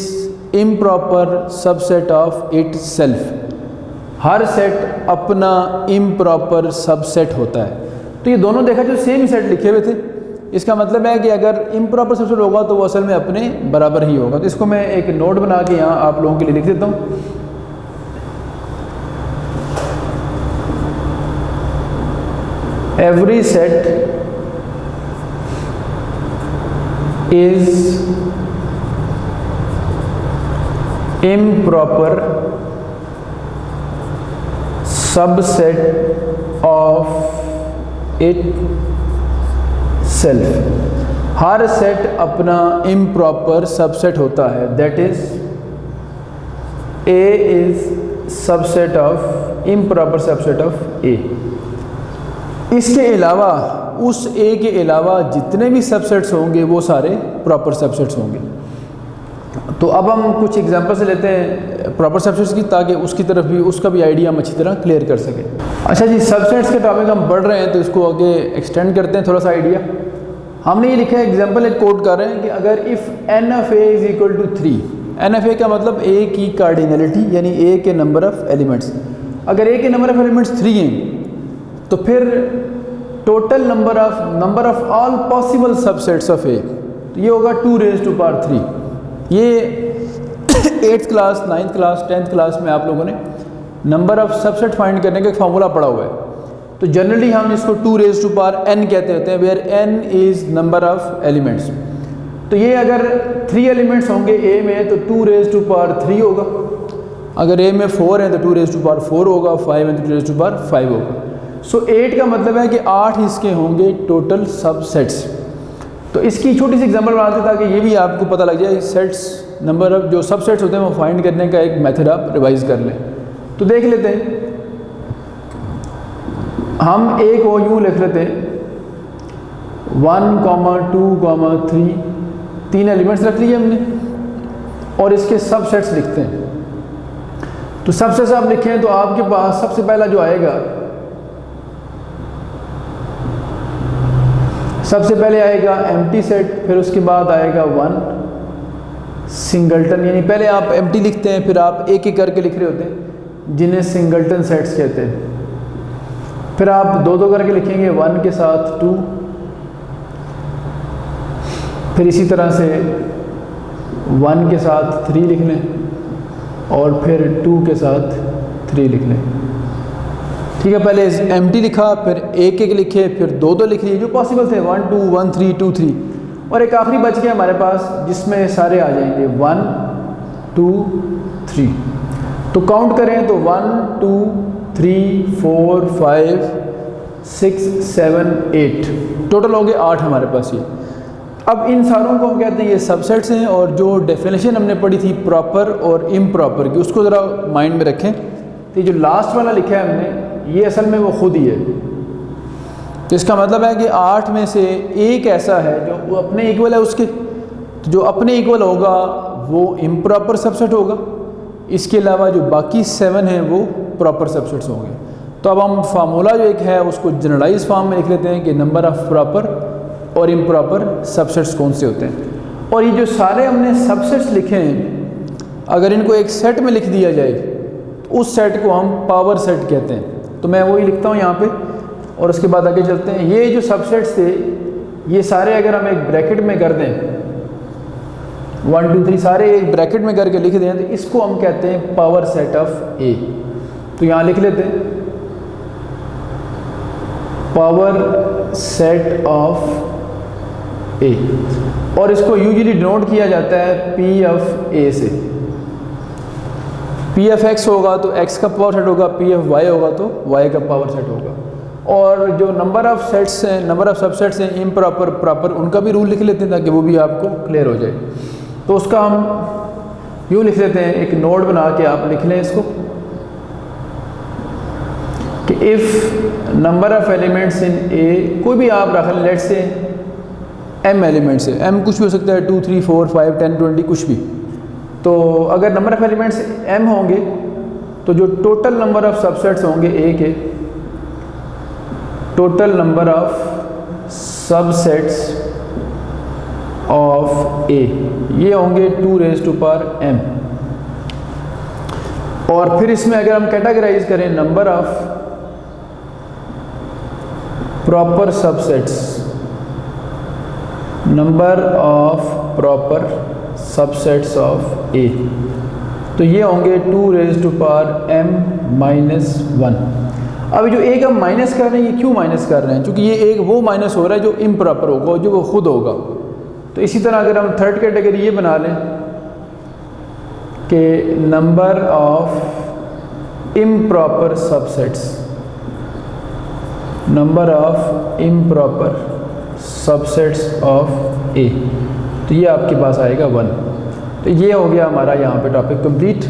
improper subset of it self. Her set अपना इम्प्रॉपर सबसेट होता है। तो ये दोनों देखा जो सेम सेट लिखे हुए थे, इसका मतलब है कि अगर इम्प्रॉपर सबसेट होगा तो वो असल में अपने बराबर ही होगा। तो इसको मैं एक नोट बना के यहाँ आप लोगों के लिए लिख देता हूँ। Every set is improper subset of itself। हर सेट अपना इम्प्रॉपर सबसेट होता है, that is A is subset of improper subset of A. इसके अलावा उस ए के अलावा जितने भी सबसेट्स होंगे वो सारे प्रॉपर सबसेट्स होंगे। तो अब हम कुछ एग्जांपल से लेते हैं प्रॉपर सबसेट्स की, ताकि उसकी तरफ भी उसका भी आइडिया हम अच्छी तरह क्लियर कर सकें। अच्छा जी, सबसेट्स के टॉपिक हम पढ़ रहे हैं तो इसको आगे एक्सटेंड करते हैं थोड़ा सा आइडिया। हमने ये लिखा है एग्जांपल एक कोट कर रहे हैं कि अगर if n of A is equal to 3, n of A का मतलब ए की कार्डिनलिटी यानी ए के नंबर ऑफ एलिमेंट्स। अगर ए के नंबर ऑफ एलिमेंट्स 3 हैं तो फिर total number of all possible subsets of A, तो ये होगा 2⁻³ ये 8th class 9th class 10th class में आप लोगों ने नंबर ऑफ सबसेट फाइंड करने का एक फार्मूला पढ़ा हुआ है। तो जनरली हम इसको 2⁻n कहते होते हैं, where n is number of elements. तो ये अगर 3 एलिमेंट्स होंगे ए में तो 2⁻³ होगा, अगर ए में 4 है तो 2⁻4 होगा, 5 है तो 2⁻5 होगा। सो 8 का मतलब है कि 8 इसके होंगे टोटल सबसेट्स। तो इसकी छोटी सी एग्जांपल बनाते हैं ताकि ये भी आपको पता लग जाए सेट्स नंबर ऑफ जो सबसेट्स होते हैं वो फाइंड करने का एक मेथड आप रिवाइज कर लें। तो देख लेते हैं, हम ए को यूँ लिख लेते हैं 1, 2, 3, 3 एलिमेंट्स रख लिए हमने और इसके सबसेट्स लिखते हैं। तो सबसेट्स आप लिखें तो आपके पास सबसे पहला जो आएगा, सबसे पहले आएगा एम्प्टी सेट, फिर उसके बाद आएगा 1, सिंगल्टन, यानी पहले आप एम्प्टी लिखते हैं फिर आप एक एक करके लिख रहे होते हैं, जिन्हें सिंगल्टन सेट्स कहते हैं। फिर आप दो दो करके लिखेंगे, 1 के साथ 2, फिर इसी तरह से 1 के साथ 3 लिख लें और फिर 2 के साथ 3 लिख लें। ठीक है, पहले एम्प्टी लिखा, फिर एक एक लिखे, फिर दो दो लिख लिए जो पॉसिबल थे, 1 2 1 3 2 3, और एक आखिरी बच गया हमारे पास जिसमें सारे आ जाएंगे 1 2 3। तो काउंट करें तो 1 2 3 4 5 6 7 8 टोटल हो गए 8 हमारे पास ये। अब इन सारों को हम कहते हैं ये सबसेट्स हैं, और जो डेफिनेशन हमने पढ़ी थी प्रॉपर और इम्प्रॉपर की उसको ज़रा माइंड में रखें। तो जो लास्ट वाला लिखा है हमने, ये असल में वो खुद ही है। तो इसका मतलब है कि 8 में से एक ऐसा है जो वो अपने इक्वल है उसके, तो जो अपने इक्वल होगा वो इम्प्रॉपर सबसेट होगा। इसके अलावा जो बाकी 7 हैं वो प्रॉपर सबसेट्स होंगे। तो अब हम फार्मूला जो एक है उसको जनरलाइज फॉर्म में लिख लेते हैं कि नंबर ऑफ़ प्रॉपर और इम्प्रॉपर सबसेट्स कौन से होते हैं। और ये जो सारे हमने सबसेट्स लिखे हैं, अगर इनको एक सेट में लिख दिया जाए तो उस सेट को हम पावर सेट कहते हैं। तो मैं वही लिखता हूँ यहाँ पे, और उसके बाद आगे चलते हैं। ये जो सबसेट्स थे ये सारे अगर हम एक ब्रैकेट में कर दें, 1 2 3 सारे एक ब्रैकेट में करके लिख दें, तो इसको हम कहते हैं पावर सेट ऑफ ए। तो यहाँ लिख लेते हैं पावर सेट ऑफ ए, और इसको यूजुअली डिनोट किया जाता है पी ऑफ ए से। पी एफ एक्स होगा तो एक्स का पावर सेट होगा, पी एफ वाई होगा तो वाई का पावर सेट होगा। और जो नंबर ऑफ़ सेट्स हैं, नंबर ऑफ़ सबसेट्स हैं इम्प्रॉपर प्रॉपर, उनका भी रूल लिख लेते हैं ताकि वो भी आपको क्लियर हो जाए। तो उसका हम यूँ लिख लेते हैं, एक नोट बना के आप लिख लें इसको कि if number of elements in A, कोई भी आप रख लें, लेट्स से m एलिमेंट्स है, m कुछ भी हो सकता है, 2 3 4 5 10 20 कुछ भी। तो अगर नंबर ऑफ़ एलिमेंट्स m होंगे तो जो टोटल नंबर ऑफ़ सबसेट्स होंगे ए के, total number of subsets of A ये होंगे 2 रेज़ टू पावर m। और फिर इसमें अगर हम कैटेगराइज करें number of proper subsets, number of proper subsets of A, तो ये होंगे 2 raise to power m minus 1। अब जो एक हम माइनस कर रहे हैं, ये क्यों माइनस कर रहे हैं? क्योंकि ये एक वो माइनस हो रहा है जो इम्प्रॉपर होगा, जो वो खुद होगा। तो इसी तरह अगर हम थर्ड कैटेगरी ये बना लें कि number of improper subsets, number of improper subsets of A, तो ये आपके पास आएगा 1। तो ये हो गया हमारा यहाँ पे टॉपिक कंप्लीट।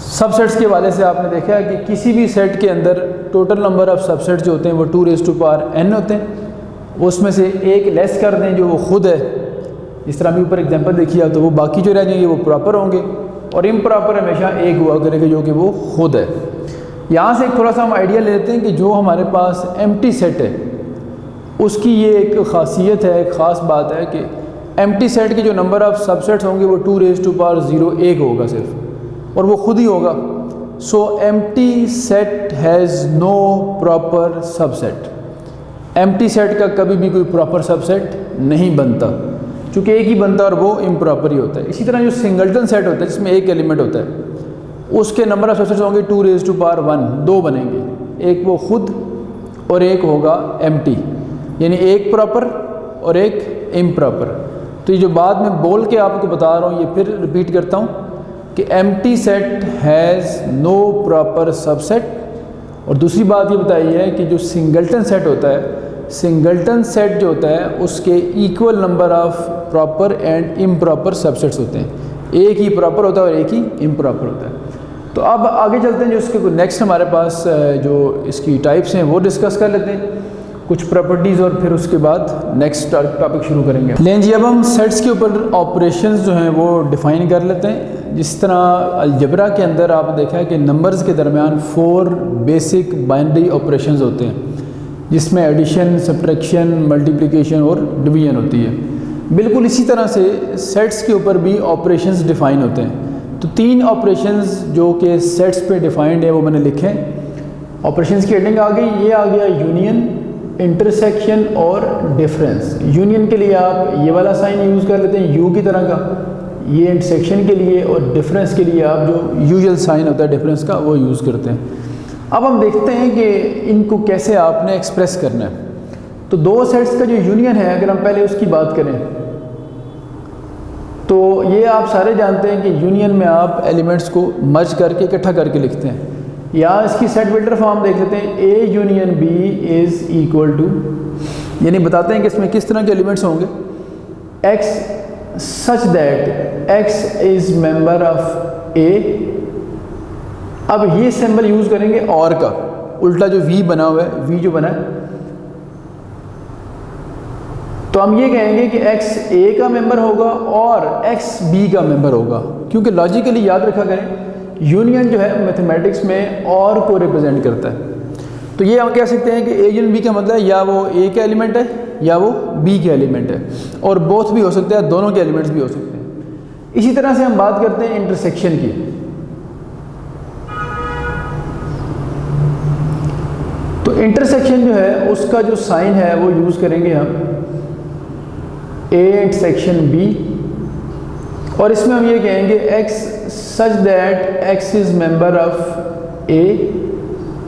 सबसेट्स के वाले से आपने देखा है कि किसी भी सेट के अंदर टोटल नंबर ऑफ़ सबसेट्स जो होते हैं वो 2 रेज़ टू पावर n होते हैं। उसमें से एक लेस कर दें जो वो खुद है, इस तरह भी ऊपर एग्जांपल देखिए आप, तो वो बाकी जो रह जाएंगे वो प्रॉपर होंगे, और इम्प्रॉपर हमेशा एक हुआ करेगा जो कि वो खुद है। यहाँ से एक थोड़ा सा हम आइडिया लेते हैं कि जो हमारे पास एम्प्टी सेट है उसकी ये एक ख़ासियत है, एक ख़ास बात है कि एम्प्टी सेट के जो नंबर ऑफ़ सबसेट्स होंगे वो 2 रेज़ टू पावर 0 एक होगा सिर्फ, और वो खुद ही होगा। So empty set has no proper subset. Empty set का कभी भी कोई प्रॉपर सबसेट नहीं बनता, क्योंकि एक ही बनता है और वो इम्प्रॉपर ही होता है। इसी तरह जो सिंगल्टन सेट होता है जिसमें एक एलिमेंट होता है, उसके नंबर ऑफ़ सबसेट्स होंगे 2 रेज़ टू पावर 1, 2 बनेंगे, एक वो खुद और एक होगा एम्प्टी, यानी एक प्रॉपर और एक इम्प्रॉपर। तो ये जो बाद में बोल के आपको बता रहा हूँ, ये फिर रिपीट करता हूँ कि empty set has no proper subset. और दूसरी बात ये बताई है कि जो सिंगल्टन सेट होता है, सिंगल्टन सेट जो होता है उसके equal number of proper and improper subsets होते हैं। एक ही प्रॉपर होता है और एक ही इम्प्रॉपर होता है। तो अब आगे चलते हैं, जो इसके नेक्स्ट हमारे पास जो इसकी टाइप्स हैं वो डिस्कस कर लेते हैं, कुछ प्रॉपर्टीज़, और फिर उसके बाद नेक्स्ट टॉपिक शुरू करेंगे। लेकिन जी अब हम सेट्स के ऊपर ऑपरेशंस जो हैं वो डिफ़ाइन कर लेते हैं। जिस तरह अलजबरा के अंदर आप देखा है कि नंबर्स के दरमियान 4 बेसिक बाइनरी ऑपरेशंस होते हैं, जिसमें एडिशन, सब्ट्रैक्शन, मल्टीप्लिकेशन और डिवीजन होती है। बिल्कुल इसी तरह से सेट्स के ऊपर भी ऑपरेशंस डिफ़ाइन होते हैं। तो 3 ऑपरेशंस जो कि सेट्स पे डिफ़ाइंड है वो मैंने लिखे हैं। ऑपरेशंस की हेडिंग आ गई, ये आ गया यूनियन, इंटरसेक्शन और डिफरेंस। यूनियन के लिए आप ये वाला साइन यूज़ कर लेते हैं यू की तरह का, ये इंटरसेक्शन के लिए, और डिफरेंस के लिए आप जो यूजुअल साइन होता है डिफरेंस का वो यूज़ करते हैं। अब हम देखते हैं कि इनको कैसे आपने एक्सप्रेस करना है। तो 2 सेट्स का जो यूनियन है, अगर हम पहले उसकी बात करें तो ये आप सारे जानते हैं कि यूनियन में आप एलिमेंट्स को मर्ज करके इकट्ठा करके लिखते हैं। या इसकी सेट बिल्डर फॉर्म देख लेते हैं, A union B is equal to, यानी बताते हैं कि इसमें किस तरह के एलिमेंट्स होंगे, x such that x is member of A. अब ये सिंबल यूज़ करेंगे और का, उल्टा जो वी बना हुआ है, वी जो बना है, तो हम ये कहेंगे कि एक्स ए का मेंबर होगा और एक्स बी का मेंबर होगा, क्योंकि लॉजिकली याद रखा करें यूनियन जो है मैथमेटिक्स में और को रिप्रेजेंट करता है। तो ये हम कह सकते हैं कि ए यूनियन बी का मतलब या वो ए का एलिमेंट है या वो बी का एलिमेंट है, और बोथ भी हो सकते हैं, दोनों के एलिमेंट्स भी हो सकते हैं। इसी तरह से हम बात करते हैं इंटरसेक्शन की। तो इंटरसेक्शन जो है उसका जो साइन है वो यूज़ करेंगे हम ए इंटरसेक्शन बी, और इसमें हम ये कहेंगे X such that x is member of A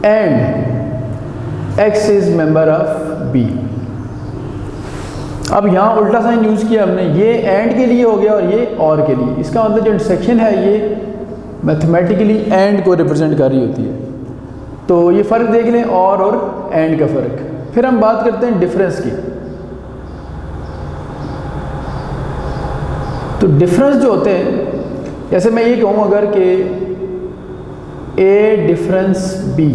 and X is member of B. अब यहाँ उल्टा साइन यूज़ किया हमने, ये एंड के लिए हो गया और ये और के लिए। इसका मतलब जो इंटरसेक्शन है ये मैथमेटिकली एंड को रिप्रेजेंट कर रही होती है। तो ये फ़र्क देख लें, और एंड का फ़र्क। फिर हम बात करते हैं डिफरेंस की। तो डिफरेंस जो होते हैं, जैसे मैं ये कहूँ अगर कि ए डिफरेंस बी,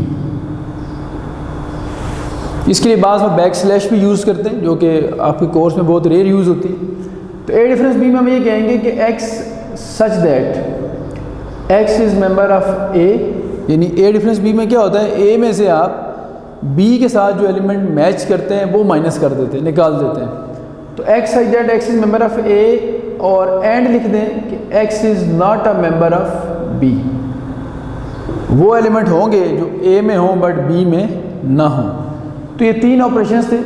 इसके लिए बाद में बैक स्लैश भी यूज़ करते हैं जो कि आपके कोर्स में बहुत रेयर यूज़ होती है। तो ए डिफरेंस बी में हम ये कहेंगे कि x such that x is member of A, यानी ए डिफरेंस बी में क्या होता है, ए में से आप बी के साथ जो एलिमेंट मैच करते हैं वो माइनस कर देते हैं, निकाल देते हैं। तो x such that x is member of A, और एंड लिख दें कि x is not a member of b। वो एलिमेंट होंगे जो a में हों बट b में ना हों। तो ये 3 ऑपरेशंस थे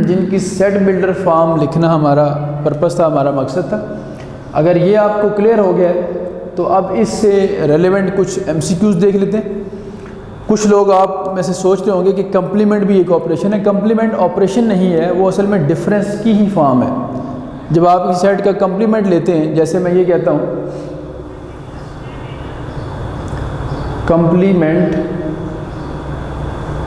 जिनकी सेट बिल्डर फॉर्म लिखना हमारा पर्पस था, हमारा मकसद था। अगर ये आपको क्लियर हो गया है तो अब इससे रेलेवेंट कुछ MCQs देख लेते हैं। कुछ लोग आप में से सोचते होंगे कि कंप्लीमेंट भी एक ऑपरेशन है। कंप्लीमेंट ऑपरेशन नहीं है, वो असल में डिफरेंस की ही फॉर्म है। जब आप इस सेट का कंप्लीमेंट लेते हैं, जैसे मैं ये कहता हूँ कंप्लीमेंट,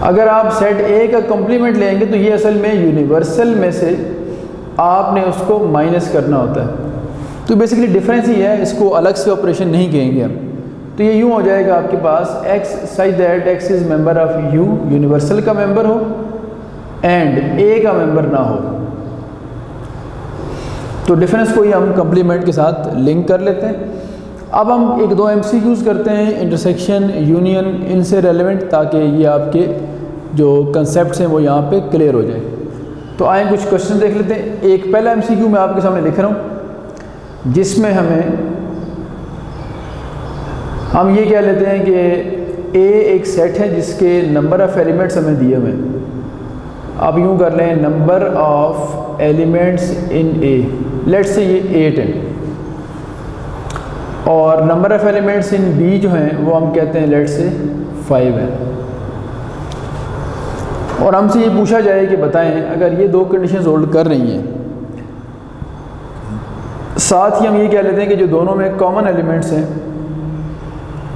अगर आप सेट ए का कंप्लीमेंट लेंगे तो ये असल में यूनिवर्सल में से आपने उसको माइनस करना होता है। तो बेसिकली डिफरेंस ही है, इसको अलग से ऑपरेशन नहीं कहेंगे हम। तो ये यूँ हो जाएगा आपके पास x such that x is member of U, universal का मेंबर हो एंड ए का मेंबर ना हो। तो डिफरेंस को ही हम कंप्लीमेंट के साथ लिंक कर लेते हैं। अब हम 1-2 MCQs करते हैं, इंटरसेक्शन, यूनियन, इनसे रेलेवेंट, ताकि ये आपके जो कंसेप्ट्स हैं वो यहाँ पे क्लियर हो जाए। तो आए कुछ क्वेश्चन देख लेते हैं। एक पहला MCQ मैं आपके सामने लिख रहा हूँ, जिसमें हम ये कह लेते हैं कि ए एक सेट है जिसके नंबर ऑफ़ एलिमेंट्स हमें दिए हुए हैं। आप यूँ कर लें, number of elements in A, let's say ये 8 है, और number of elements in B जो हैं वो हम कहते हैं लेट्स से 5 है। और हमसे ये पूछा जाए कि बताएं अगर ये 2 कंडीशंस होल्ड कर रही हैं, साथ ही हम ये कह लेते हैं कि जो दोनों में कॉमन एलिमेंट्स हैं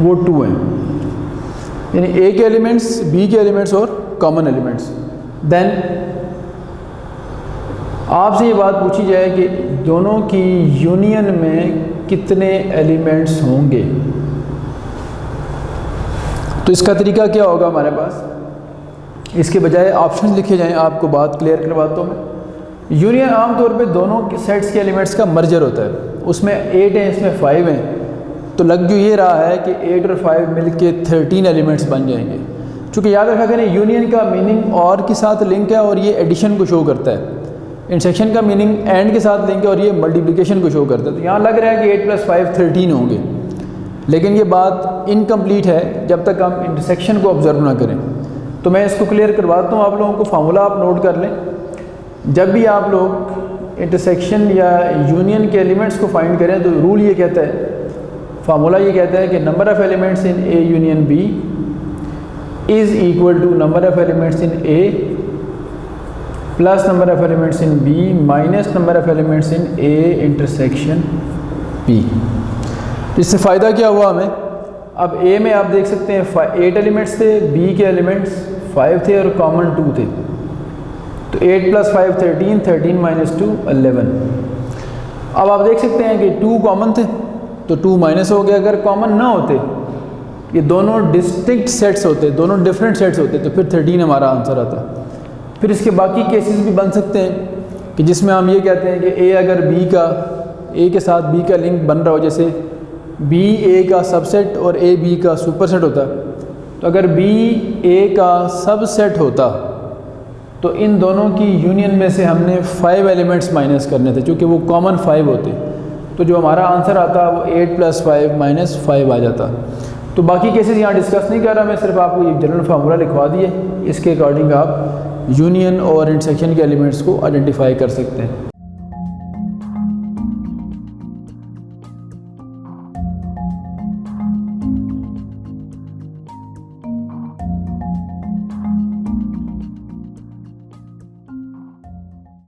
वो 2 हैं, यानी ए के एलिमेंट्स, बी के एलिमेंट्स और कॉमन एलिमेंट्स। देन आपसे ये बात पूछी जाए कि दोनों की यूनियन में कितने एलिमेंट्स होंगे, तो इसका तरीका क्या होगा हमारे पास। इसके बजाय ऑप्शंस लिखे जाएं, आपको बात क्लियर करवाता हूँ मैं। यूनियन आमतौर पे दोनों के सेट्स के एलिमेंट्स का मर्जर होता है, उसमें 8 हैं, इसमें 5 हैं, तो लग जो ये रहा है कि 8 और 5 मिलके 13 एलिमेंट्स बन जाएंगे। चूँकि याद रखा करें यूनियन का मीनिंग और के साथ लिंक है और ये एडिशन को शो करता है। इंटरसेक्शन का मीनिंग एंड के साथ लेंगे और ये मल्टीप्लिकेशन को शो करता है। तो यहाँ लग रहा है कि 8 + 5 13 होंगे, लेकिन ये बात इनकम्प्लीट है जब तक हम इंटरसेक्शन को ऑब्ज़र्व ना करें। तो मैं इसको क्लियर करवाता हूँ आप लोगों को। फार्मूला आप नोट कर लें। जब भी आप लोग इंटरसेक्शन या यूनियन के एलिमेंट्स को फाइंड करें तो रूल ये कहता है, फार्मूला ये कहता है कि number of elements in A union B is equal to number of elements in A plus number of elements in B minus number of elements in A intersection B. इससे फ़ायदा क्या हुआ हमें? अब ए में आप देख सकते हैं 8 एलिमेंट्स थे, बी के एलिमेंट्स 5 थे और कॉमन 2 थे। तो 8 + 5 13, 13 - 2 11। अब आप देख सकते हैं कि 2 कॉमन थे तो 2 माइनस हो गया। अगर कॉमन ना होते, ये दोनों डिस्टिंक्ट सेट्स होते, दोनों डिफरेंट सेट्स होते, तो फिर 13 हमारा आंसर आता। फिर इसके बाकी केसेस भी बन सकते हैं कि जिसमें हम ये कहते हैं कि ए अगर बी का, ए के साथ बी का लिंक बन रहा हो, जैसे बी ए का सबसेट और ए बी का सुपरसेट होता, तो अगर बी ए का सबसेट होता तो इन दोनों की यूनियन में से हमने 5 एलिमेंट्स माइनस करने थे, क्योंकि वो कॉमन 5 होते। तो जो हमारा आंसर आता वो 8 + 5 - 5 आ जाता। तो बाकी केसेस यहाँ डिस्कस नहीं कर रहा मैं, सिर्फ आपको ये जनरल फार्मूला लिखवा दिए। इसके अकॉर्डिंग आप यूनियन और इंटरसेक्शन के एलिमेंट्स को आइडेंटिफाई कर सकते हैं।